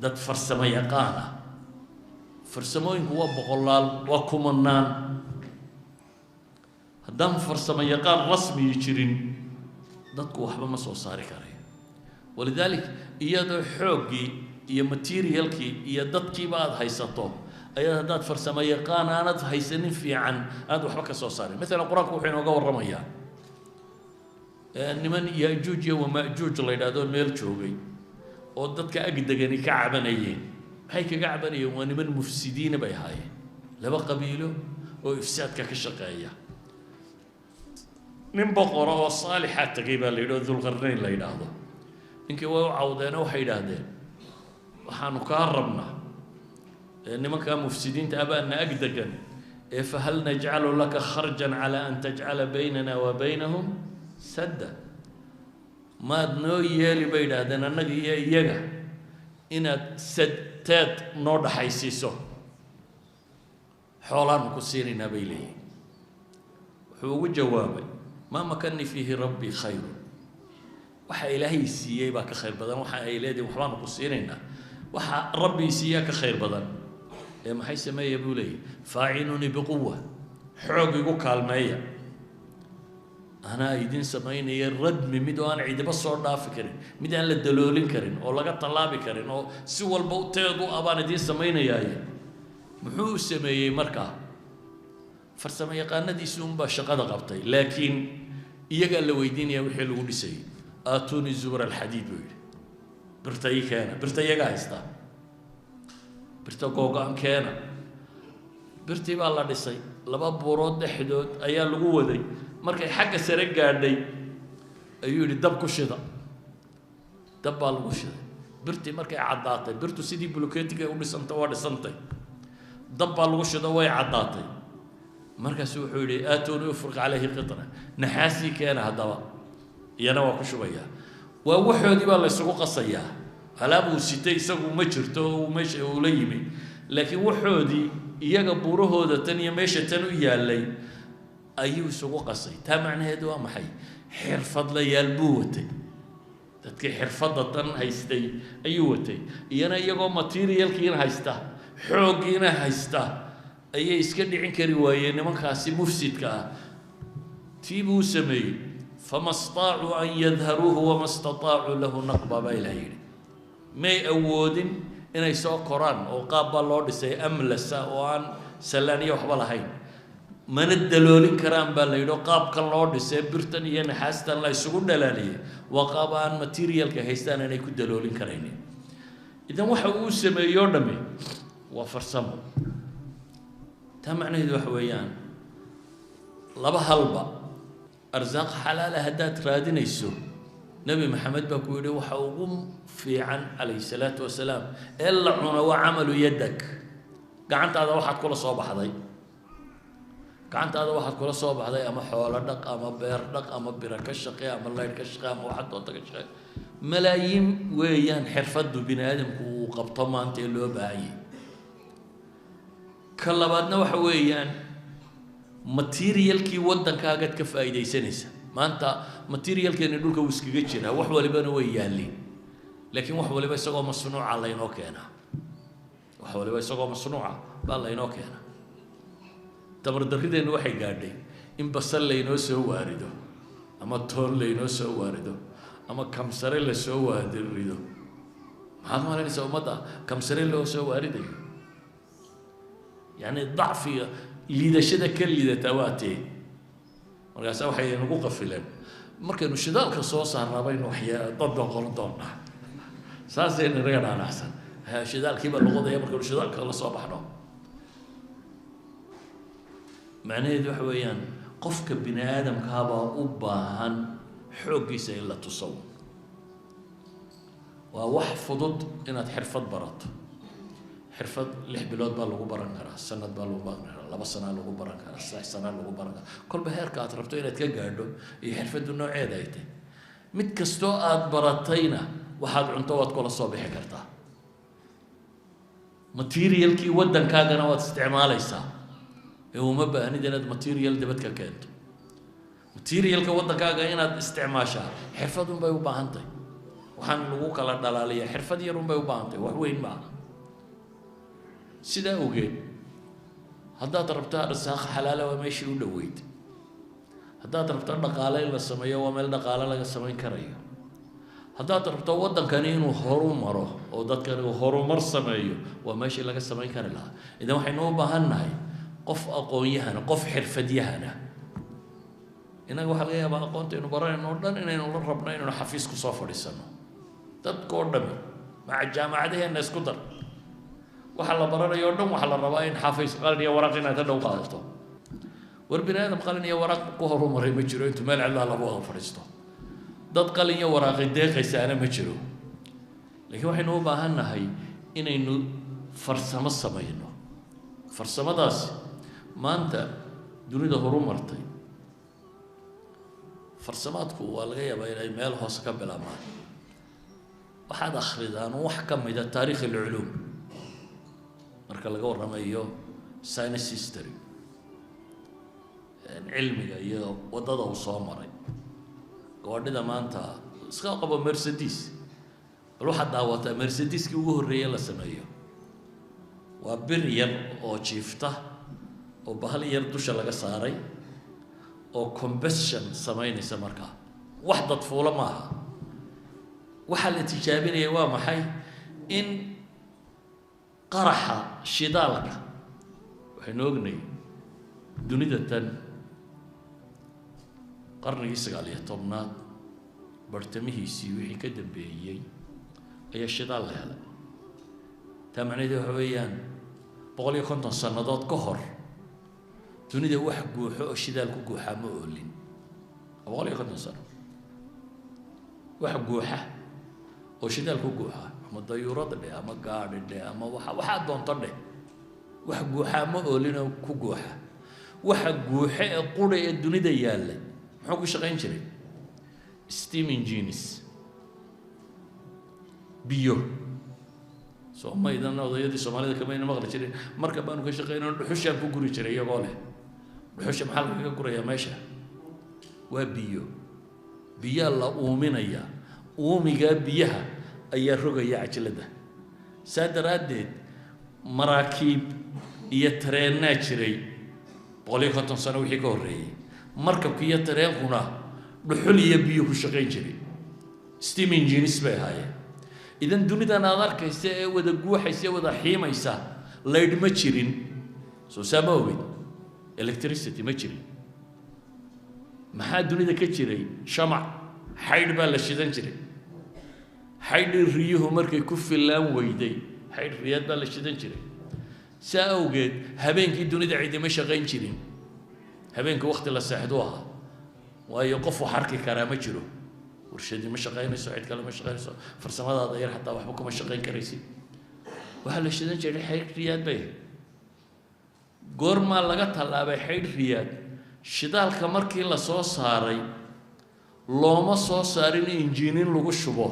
ده فرسما يقانا فرسمين هو بقلال وكمنان هدام فرسما يقان رسمي يشرين dadku waxba ma soo saari kareen walidalik iyadoo xoogii iyo materialkii iyo dadkiiba aad haysato ayaa hadaad farsamo yaqaan aanad haysanin fiican aad waxba ka soo saarin mesela quraanku wuxuu inooga warramayaa niman yaajuuj iyo maajuuj la yiraahdo meel joogay oo dadka agdegani ka cabanayeen maxay kaga cabanayeen waa niman mufsidiin bay ahaayeen laba qabiilo oo ifsaadka ka shaqeeya من بقرة وصالحات تجيبها ليلو ذو القرنين ليلادو إنك وعودنا وحيدادين وحنو كهربنا لأن ما كان مفسدين تأبانا أقدقا فهل نجعل لك خرجا على أن تجعل بيننا وبينهم سدا ما دنو يالي بيدادنا نجي يجا إن سدتات نور حيسيسو حولان كسيرنا بيلي هو جوابي ما مكنني فيه ربي خير وحا إلهي سيئي خير بدن وحا إلهي وحبان قصيرنا وحا ربي سيئك خير بدن ما حيث ما يبولي فاعلني بقوة حوق يقوك المية أنا أيدين سميني الرد من مدوان عيد بصور دافكرين مدوان للدلولين كرين أو لقى طلابي كرين أو سوى البوتيض أبان دين سميني ياي محو سميني مركا فرسما يقاندي سومبا شقada qabtay laakiin iyaga la weydiinaya wixii lagu dhisay aatuni zubra alhadid birtay keena birtay iyaga haysta birta googaan keena birtii baa la dhisay laba buurood dhexdood ayaa lagu waday markay xagga sare gaadhay ayuu yiri dab ku shida dab baa lagu shiday birtii markay cadaatay birtu sidii blokeetiga u dhisantay waa dhisantay dab baa lagu shiday way cadaatay markaas wuxuu yiri aatuni ufrq alayhi qitra naxaasi keena hadaba iyana waa ku shubaya waa waxoodii baa la isugu qasaya alaabu sitay isagu ma jirto meesha uu la yimi laakiin waxoodii iyaga buurahooda tan iyo meesha tan u yaalay ayuu isugu qasay taa macnaheedu waa maxay xirfad la yaalbuu watay dadkii xirfadda tan haystay ayuu watay iyana iyagoo materialkiina haysta xooggiina haysta ayay iska dhicin kari waayeen nimankaasi mufsidka ah tiibuu sameeyey fama istaacuu an yadharuuhu wama istataacu lahu naqba baa ilaah yidhi may awoodin inay soo koraan oo qaab baa loo dhisay amlasa oo aan sallaaniya waxba lahayn mana daloolin karaan baa la yidhi qaabkan loo dhisay birtan iyo naxaastan la isugu dhalaaliyey waa qaab aan materialka haystaan inay ku daloolin karaynin idan waxa uu sameeyoo dhamme waa farsamo taa macnaheedu waxa weeyaan laba halba arsaaq xalaala haddaad raadinayso nabi maxamed baa ku yidhi waxa ugu fiican calayhi salaatu wasalaam ee la cuno waa camalu yadak gacantaada waxaad kula soo baxday gacantaada waxaad kula soo baxday ama xoolo dhaq ama beer dhaq ama bira ka shaqee ama laydh ka shaqee ama waxaad doonta ka shaqee malaayiin weeyaan xirfaddu bini aadamku uu qabto maanta ee loo baahanyay ka labaadna waxa weeyaan materialkii waddankaagaad ka faa'iidaysanaysa maanta materialkeeni dhulka wuu iskaga jiraa wax walibana way yaalliin laakiin wax waliba isagoo masnuuca laynoo keenaa wax waliba isagoo masnuuca baa laynoo keenaa tabardarrideennu waxay gaadhay in basal laynoo soo waarido ama toon laynoo soo waarido ama kamsare la soo waarido maxaad malaynaysaa ummadda kamsare loo soo waaridayo يعني ضعفي ليدشده كليدتا واتي markaas waxay nagu qafileen markaynu shidaalka soo saarnaa baynu waxyaa dad noqon doonaa saasayna inaga dhaanacsan shidaalkiiba luqadaya markaynu shidaalka la soo baxno macnaheedu waxa weeyaan qofka bini aadamkaabaa u baahan xooggiisa in la tuso waa wax fudud inaad xirfad barato xirfad 6 bilood baa lagu baran karaa sanad baa lagu baran karaa 2 sano lagu baran karaa 6 sano lagu baran karaa kolba heerka aad rabto inaad ka gaadho iyo xirfadu nooceeda ay tahay mid kastoo aad baratayna waxaad cunto waad kula soo bixi kartaa materialkii waddankaagana waad isticmaalaysaa ee uma baahnid inaad material dibad ka keento materialka waddankaaga inaad isticmaashaa xirfad un bay u baahan tahay waxaan lagu kala dhalaaliyaa xirfad yar un bay u baahan tahay wax weyn maaha sidaa ogeed haddaad rabto arsaaq xalaala waa meeshii u dhoweyd haddaad rabto dhaqaale in la sameeyo waa meel dhaqaale laga samayn karayo haddaad rabto waddankani inuu horu maro oo dadkani uu horumar sameeyo waa meeshii laga samayn kari lahaa idan waxaynu u baahan nahay qof aqoon-yahana qof xirfadyahana inaga waxaa laga yaabaa aqoontaynu baranayno o dhan inaynu la rabno inaynu xafiis ku soo fadhiisano dadkoo dhami maca jaamacadaheenna isku dar waxa la baranayo o dhan waxaa la rabaa in xafiis qalin iyo waraaq inaad ka dhow qaadato war bini aadam qalin iyo waraaq ku horumaray ma jiro intuu meel cidlaa lagu wada fadhiisto dad qalin iyo waraaqi deeqaysaana ma jiro laakiin waxaynu u baahan nahay inaynu farsamo samayno farsamadaas maanta dunida horumartay farsamaadku waa laga yaabaa inay meel hoose ka bilaabmaan waxaad akhridaan wax ka mida taariikh alculuum marka laga warramayo science history cilmiga iyo waddada uu soo maray gawadhida maanta iska qabo mercedes bal waxaad daawataa mercedeski ugu horreeye la sameeyo waa bir yar oo jiifta oo bahal yar dusha laga saaray oo combustion samaynaysa markaa wax dad fuula maaha waxaa la tijaabinaya waa maxay in qaraxa shidaalka waxaynu ognay dunida tan qarnigii 19aad bartamihiisii wixii ka dambeeyey ayaa shidaal la helay taa macnaheedu waxa weeyaan 150 sannadood ka hor dunida wax guuxo oo shidaal ku guuxaa ma oolin 150 sano wax guuxa oo shidaal ku guuxa ama dayuurada dheh ama gaadhi dheh ama waxaa doonto dheh wax guuxaa ma oolin oo ku guuxa waxa guuxa ee qura ee dunida yaallay muxuu ku shaqayn jiray steam engines biyo soomaalida odayadii Soomaalida kama inay maqli jireen marka baanu ka shaqeynaa dhuxushaan ku guri jiray iyagoo leh dhuxusha maxaa laga gurayaa meesha waa biyo biyo la uuminaya uumiga biyaha ayaa rogaya cajalada saadaradeed maraakiib iyo tareenaa jiray 150 sano wixii ka horreeyay markabka iyo tareenkuna dhuxul iyo biyo ku shaqayn jiray steam engines bay ahaayeen idan dunidan aad arkaysa ee wada guuxaysa wada xiimaysa laydh ma jirin soo saamowey electricity ma jirin maxaa dunida ka jiray shamac xaydh baa la shidan jiray xaydh riyuhu markay ku filaan weyday xaydh riyaad baa la shidan jiray saa awgeed habeenkii dunida cidima shaqayn jirin habeenkii waqti la seexdo ahaa waayo qof wax arki karaa ma jiro warshadii ma shaqaynayso cid kale ma shaqaynayso farsamadaada yar xataa waxba kuma shaqayn karaysid waxaa la shidan jiray xaydh riyaad bay goormaa laga tallaabay xaydh riyaad shidaalka markii la soo saaray looma soo saarin injiinin lagu shubo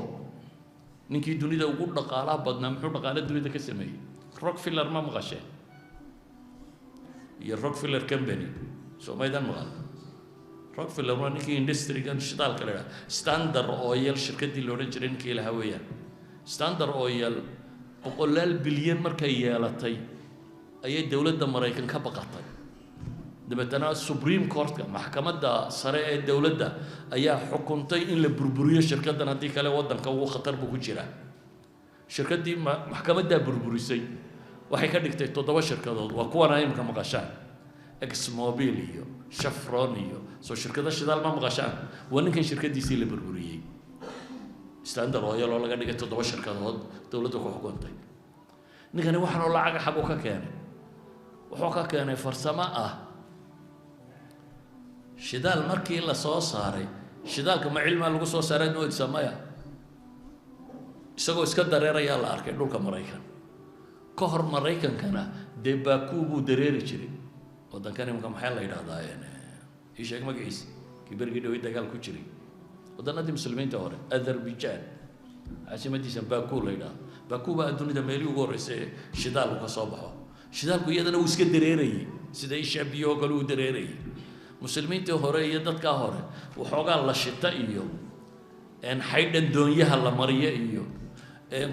ninkii dunida ugu dhaqaalaha badnaa muxuu dhaqaale dunida ka sameeyey Rockefeller ma maqasheen iyo Rockefeller Company Soomaalida maqal Rockefeller waa ninkii industry-gan shidaalka la Standard Oil shirkadii la oran jiray ninkii lahaa weeyaan Standard Oil boqolaal bilyan markay yeelatay ayay dawladda Mareykan ka baqatay dabeetana Supreme Court-ka maxkamadda sare ee dawladda ayaa xukuntay in la burburiyo shirkaddan haddii kale waddanka ugu khatar buu ku jiraa shirkaddii maxkamadda burburisay waxay ka dhigtay 7 shirkadood waa kuwan ay imka maqashaan اكسموبيل iyo شفرون iyo soo shirkada shidaal ma maqashaan waa ninkan shirkadiisii la burburiyay standard oil oo laga dhigay 7 shirkadood dawladda ku xukuntay ninkani waxaan oo lacag xaq u ka keenay wuxuu ka keenay farsamo ah shidaal markii la soo saaray shidaalka ma cilmi lagu soo saaray oo samaya isagoo iska dareeraya la arkay dhulka Mareykan ka hor Mareykankana de Baku buu dareeri jiray waddankan imka maxay la yiraahdaa ee sheeg magaciisa kibergii dhow dagaal ku jiray waddanadii muslimiinta hore Azerbaijan caasimadiisa Baku la yiraahdo Baku baa dunida meel ugu horeysay shidaal ka soo baxo shidaalku iyadana uu iska dareerayay sida ishabiyo kale uu dareerayay muslimiinta hore iyo dadka hore waxoogaa la shita iyo xaydhan doonyaha la mariyo iyo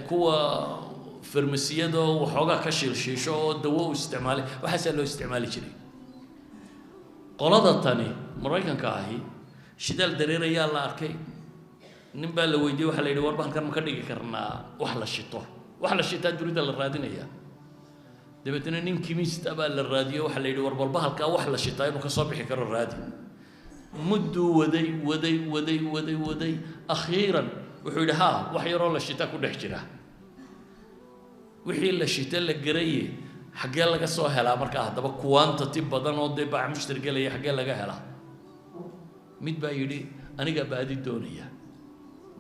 kuwa farmasiyada waxoogaa ka shilshiisho oo dawo u isticmaalay waxaas loo isticmaali jiray qolada tani Mareykanka ahi shidaal dareeraya la arkay nin baa la weydiiyay waxa la yiri warbaankan ma ka dhigi karnaa wax la shito wax la shitaa dunida la raadinaya dabeetana nin kimista baa la raadiyo waxa la yiri warbalba halka wax la shitaa inuu ka soo bixi karo raadi muddo waday akhiiran wuxuu yiri ha wax yaroo la shitaa ku dhex jira wixii la shita la gareeyay xagee laga soo helaa marka hadaba quantity badan oo baa mushtari galay xagee laga helaa mid baa yiri aniga baadi doonaya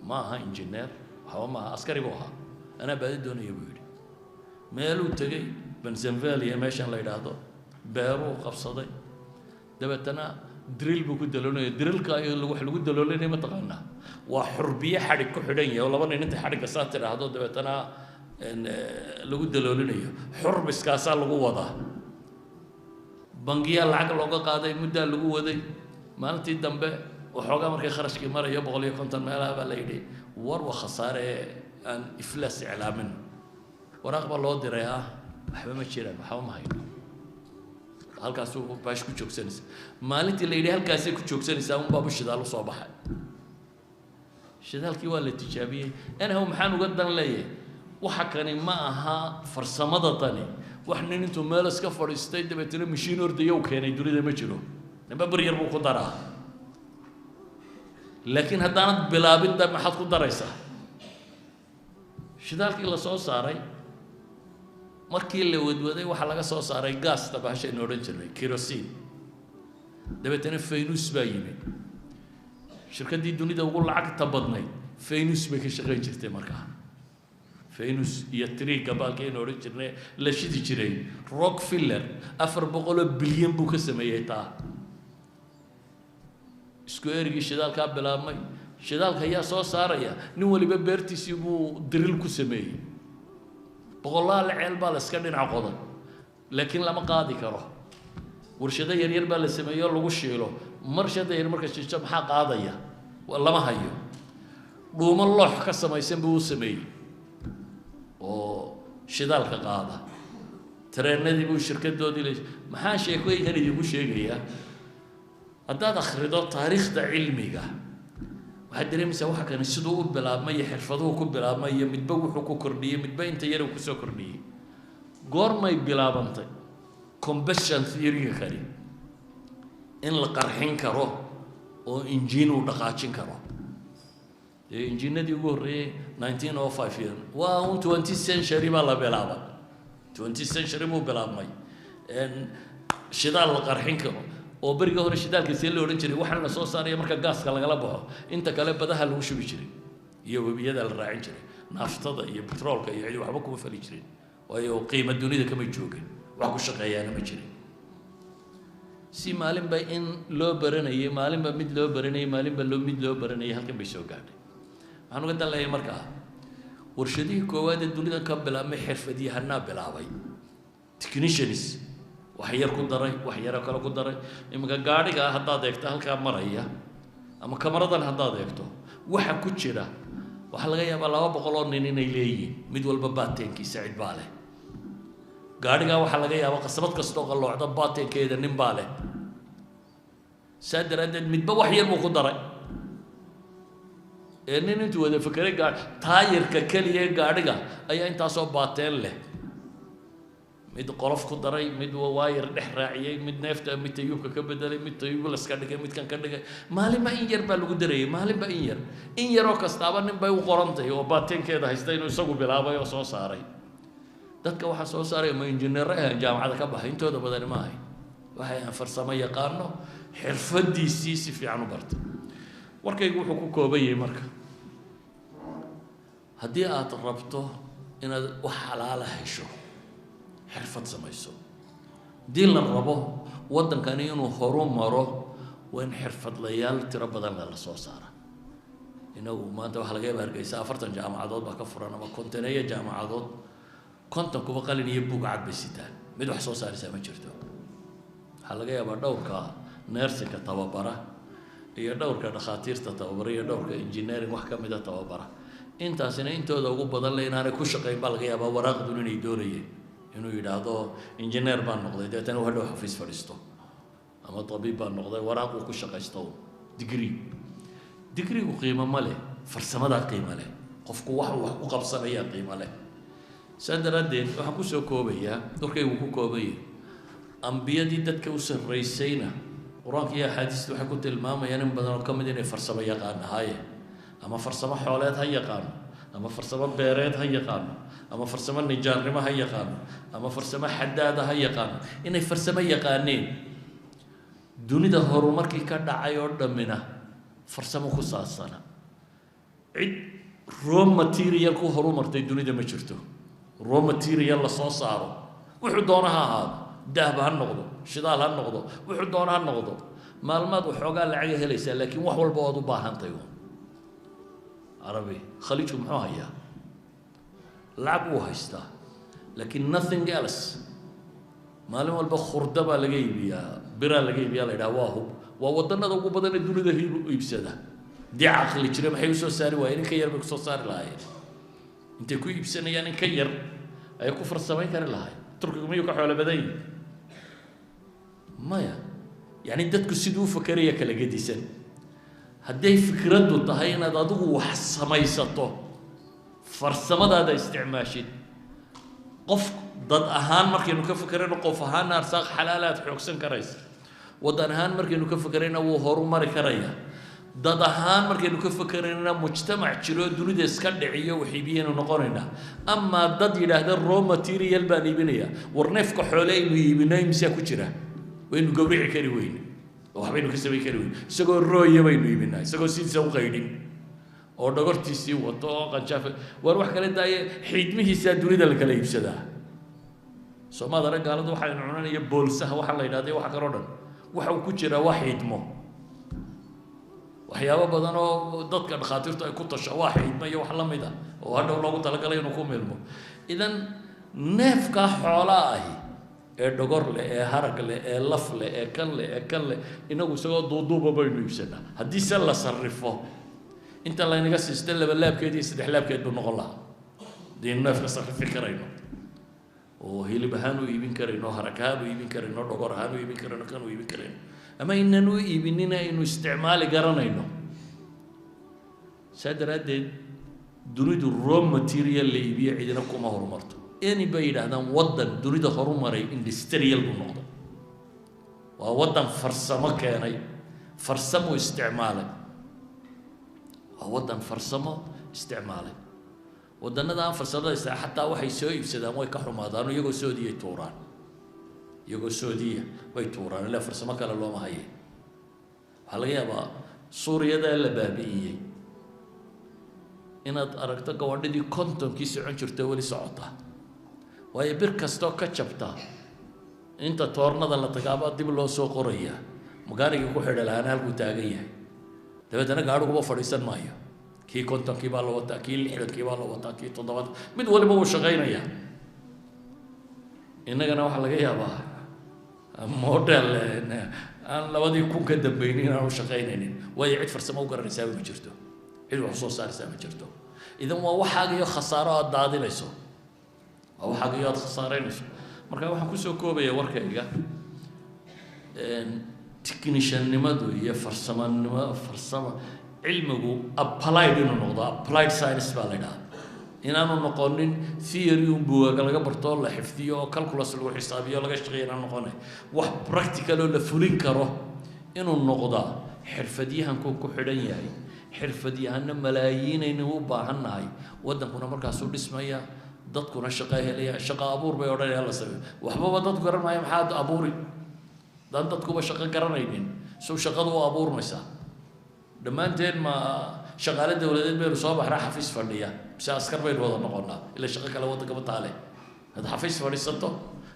ma aha engineer waxa ma askari buu ahaa ana baadi doonaya buu yiri meel uu tagay Pennsylvania meeshan la yiraahdo beeru qabsaday dabeetana drill buu ku daloonay drillka ay lagu daloolay ma taqaana waa xurbiye xarig ku xidhan yahay laba nin inta xariga saar tiraahdo dabeetana lagu daloolinayo xurbiskaas lagu wadaa bangiya lacag looga qaaday muddo lagu waday maalintii dambe waxoogaa markay kharashkii marayo 150 meelaha baa la yiri war wa khasaare aan iflaas iclaamin waraaq baa loo diray waxba ma jiraan waxba ma hayno halkaas uu baash ku joogsanaysa maalintii la yiri halkaas ay ku joogsanaysa un baabu shidaal soo baxay shidaalkii waa la tijaabiyay ana maxaan uga dan leeyahay waxa kani ma aha farsamada tani wax nin intuu meel iska fadhiistay dabeetana mashiin ordayo keenay dunida ma jiro naba baryar buu ku daraa laakiin haddaanad bilaabinta maxaad ku daraysaa shidaalkii la soo saaray markii la wadwaday waxa laga soo saaray gaas tabashay nooran jiray kerosene dabeetana faynus baa yimid shirkadii dunida ugu lacagta badnayd faynus bay ka shaqeyn jirtay markaa faynus iyo triga baalkeen nooran jirnay la shidi jiray Rockefeller 400 bilyan buu ka sameeyay taa isku erigi shidaalka bilaabmay shidaalka ayaa soo saaraya nin waliba beertiisii buu drill ku sameeyay boqolaal ceel baa la iska dhinac qodan laakiin lama qaadi karo warshado yar yar baa la sameeyo lagu shiilo marshada yar marka shiisho maxaa qaadaya lama hayo dhuumo loox ka samaysan buu sameeyay oo shidaalka qaada tareenadii buu shirkadoodii leeyahay maxaa sheekooyinkan idigu sheegaya haddaad akhrido taariikhda cilmiga waxaad dareemaysaa waxa kan sidoo u bilaabmay xirfaduhu ku bilaabmay midba wuxuu ku kordhiyay midba inta yar uu ku soo kordhiyay goormay bilaabantay combustion theory kari in la qarxin karo oo injiin uu dhaqaajin karo injiinadii ugu horeeyay 1905 waa 20th century baa la bilaabay 20th century buu bilaabmay shidaal la qarxin karo oo bariga hore shidaalka si loo oran jiray waxaan la soo saaray marka gaaska laga baxo inta kale badaha lagu shubi jiray iyo wabiyada la raacin jiray naftada iyo petrolka iyo waxba kuma fali jirin waayo qiimo dunida kama joogin wax ku shaqeeyana ma jirin si maalin bay in loo baranayay maalin ba mid loo baranayay maalin ba loo mid loo baranayay halkan bay soo gaadhay waxaan uga dalay marka warshadii koowaad ee dunida ka bilaabmay xirfadiyahana bilaabay technicians wax yar ku daray wax yar kale ku daray imka gaariga haddaad eegto halka maraya ama kameradan haddaad eegto waxa ku jira waxa laga yaabaa 200 oo nin inay leeyihiin mid walba baateenkiisa cid baa leh gaariga waxa laga yaabaa qasabad kasta oo qalloocda baateenkeeda nin baa leh saadaradeed midba wax yar buu ku daray nin intuu wada fikray taayirka kaliya gaariga ayaa intaas oo baateen leh mid qolof ku daray mid waayar dhex raaciyay mid neefta mid tayuubka ka bedelay mid tayuub la iska dhigay mid kan ka dhigay maalinba in yar baa lagu darayay maalinba in yar oo kastaaba nin bay u qorantay oo baatinkeeda haysta inuu isagu bilaabay oo soo saaray dadka waxa soo saaray ma injineer ah jaamacada ka baxay intooda badan ma ahay waxay aan farsamo yaqaano xirfadiisii si fiican u bartay warkaygu wuxuu ku koobayay marka haddii aad rabto inaad wax xalaala hesho xirfad samayso haddii la rabo waddankani inuu horu maro waa in xirfadlayaal tiro badan la soo saara inagu maanta waxaa laga yaaba Hargeysa 40 jaamacadood baa ka furan ama 50 jaamacadood 50 kuba qalin iyo buug cad bay sitaan mid wax soo saaraysa ma jirto waxaa laga yaabaa dhowrka neersinka tababara iyo dhowrka dhakhaatiirta tababara iyo dhowrka engineering wax ka mid ah tababara intaasina intooda ugu badan le inaanay ku shaqayn baa laga yaabaa waraaqdun inay doonayeen inuu yidhaahdo engineer baan noqday deetana hadhow xafiis fadhiisto ama tabiib baan noqday waraaquu ku shaqaysto digrigu qiimo ma leh farsamadaa qiimo leh qofku wax ku qabsanayaa qiimo leh saa daraaddeed waxaan kusoo koobayaa dorkaygu ku koobaya ambiyadii dadka u sarraysayna qur-aanka iyo axaadiista waxay ku tilmaamayaan in badan oo ka mid inay farsamo yaqaan ahaayeen ama farsamo xooleed ha yaqaano ama farsamo beereed ha yaqaano ama farsamo nijaarnimo ha yaqaano ama farsamo xadaada ha yaqaano inay farsamo yaqaaneen dunida horumarkii ka dhacay oo dhammina farsamo ku saabsana cid raw material ku horumartay dunida ma jirto raw material la soo saaro wuxuu doona ha ahaado dahab ha noqdo shidaal ha noqdo wuxuu doona ha noqdo maalmaad waxoogaa lacag helaysaa laakiin wax walba waad u baahantahay عربي خليج محوها يا لعبوا هيستا لكن nothing else ما لهم البخور دبا لجيب يا برا لجيب يا لا واهو ووضنا ذو بدن الدنيا ده يبسده دي عقل يشرب حيوسو ساري وين كير بكسو ساري لاي انت كوي يبسنا يعني كير اي كفر السماء كان لاي ترككم يوك حول بدين ما يعني انت تكسدو فكريه كلا جديسن هدي فكرته tahay inaad adigu wax samaysato farsamadaada isticmaashid qof dad ahaan markaynu ka fikirayno qof ahaan arsaaq xalaalaad xoogsan karaysa wadan ahaan markaynu ka fikirayno wuu horumari karaya dad ahaan markaynu ka fikirayno mujtamac jiro dunida iska dhiciyo waxiibiyeen noqonayna ama dad yiraahdo raw material baan iibinaya warneefka xooleynu iibinay imsa ku jira waynu gowrici kari weyn waxbaynu ka sameey kari weyn isagoo rooyo baynu iibinay isagoo sidiisa u qaydin oo dhagortiisii wato qanjaaf war wax kale daayay xiidmihiisa dunida la kala iibsadaa Soomaalida gaaladu waxay cunanayeen boolsaha waxa la yiraahdo waxa ka rodan waxa uu ku jira wax xiidmo waxyaabo badan oo dadka dhakhaatiirtu ay ku tasho wax xiidmo iyo wax la mid ah oo hadhow loogu talagalay inuu ku meelmo idan neefka xoolaa ahi ee dhogor leh ee harag leh ee laf leh ee kan leh inagu isagoo duuduuba baynu iibsanaa haddii se la sarrifo inta laynaga siista laba laabkeed iyo saddex laabkeed buu noqon lahaa diin neefka sarrifi karayno oo hilib ahaan u iibin karayno harag ahaan u iibin karayno dhogor ahaan u iibin karayno kan u iibin karayno ama inaan u iibinin aynu isticmaali garanayno saa daraaddeed dunidu raw material la iibiyo cidina kuma horumarto anybody yidhaahdaan waddan dunida horumaray industrial buu noqday waa waddan farsamo keenay farsamo isticmaalay waa waddan farsamo isticmaalay waddanada aan farsamada isticmaalay xataa waxay soo iibsadaan way ka xumaadaan iyagoo soodiya tuuraan iyagoo soodiya way tuuraan ilaa farsamo kale looma haye waxaa laga yaabaa suuriyada la baabi'iyey inaad aragto gawadhidii kontonkii socon jirta weli socotaa waayo bir kastoo ka jabta inta toornada la tagaaba dib loo soo qoraya magaarigii ku xidha lahaana halkuu taagan yahay dabeetana gaadhiguba fadhiisan maayo kii kontonkii baa la wataa kii lixdankii baa la wataa kii toddobaad mid waliba wuu shaqaynaya innagana waxaa laga yaabaa model aan labadii kun ka dambaynin inaanu shaqaynaynin waayo cid farsamo u garanaysaa ma jirto cid wax soo saaraysaa ma jirto idan waa waxaaga iyo khasaaro aad daadinayso waa waxaaga iyo aad khasaaraynayso marka waxaan kusoo koobaya warkayga techniciannimadu iyo farsamo cilmigu applied inuu noqdo applied science baa la yidhaahdaa inaanu noqonin theory un buugaga laga barto la xifdiyo oo calculus lagu xisaabiyo laga shaqeeyo inaan noqonay wax practical oo la fulin karo inuu noqdo xirfadyahanku ku xidhan yahay xirfadyahana malaayiin aynu u baahannahay wadankuna markaas u dhismaya dadkuna shaqo helaya shaqo abuur bay odhanayaan la sameeyo waxbaba dadku garanaya maxaad abuuri dan dadkuba shaqo garanaynin soo shaqadu u abuurmaysaa dhammaanteen ma shaqaale dawladeed baynu soo baxnaa xafiis fadhiya mise askar baynu wada noqonnaa ila shaqo kale waddanka ma taale hadda xafiis fadhiisato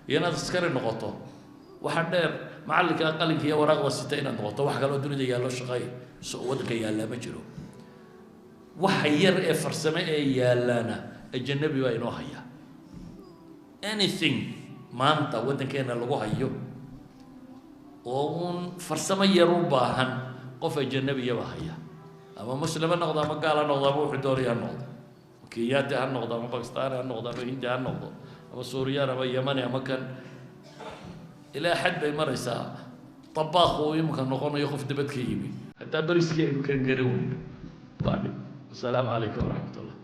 iyo inaad askari noqoto waxaa dheer macallinka qalinka iyo waraaqda sita inaad noqoto wax kaloo dunida yaallo shaqeey waddanka yaallaa ma jiro waxa yar ee farsame ee yaallana ajanabi baa inoo haya anything maanta waddankeena lagu hayo oo uun farsamo yar u baahan qof ajanabiyaba haya ama muslima noqdo ama gaal ha noqdo ama wuxuu doonaya ha noqdo kenyaati ha noqdo ama bakistaani ha noqdo ama hindi ha noqdo ama suuriyaan ama yamani ama kan ilaa xad bay maraysaa طباخ ويمكن نقول يخف دبت كيمي حتى بريسكي كان قروي. السلام عليكم ورحمة الله.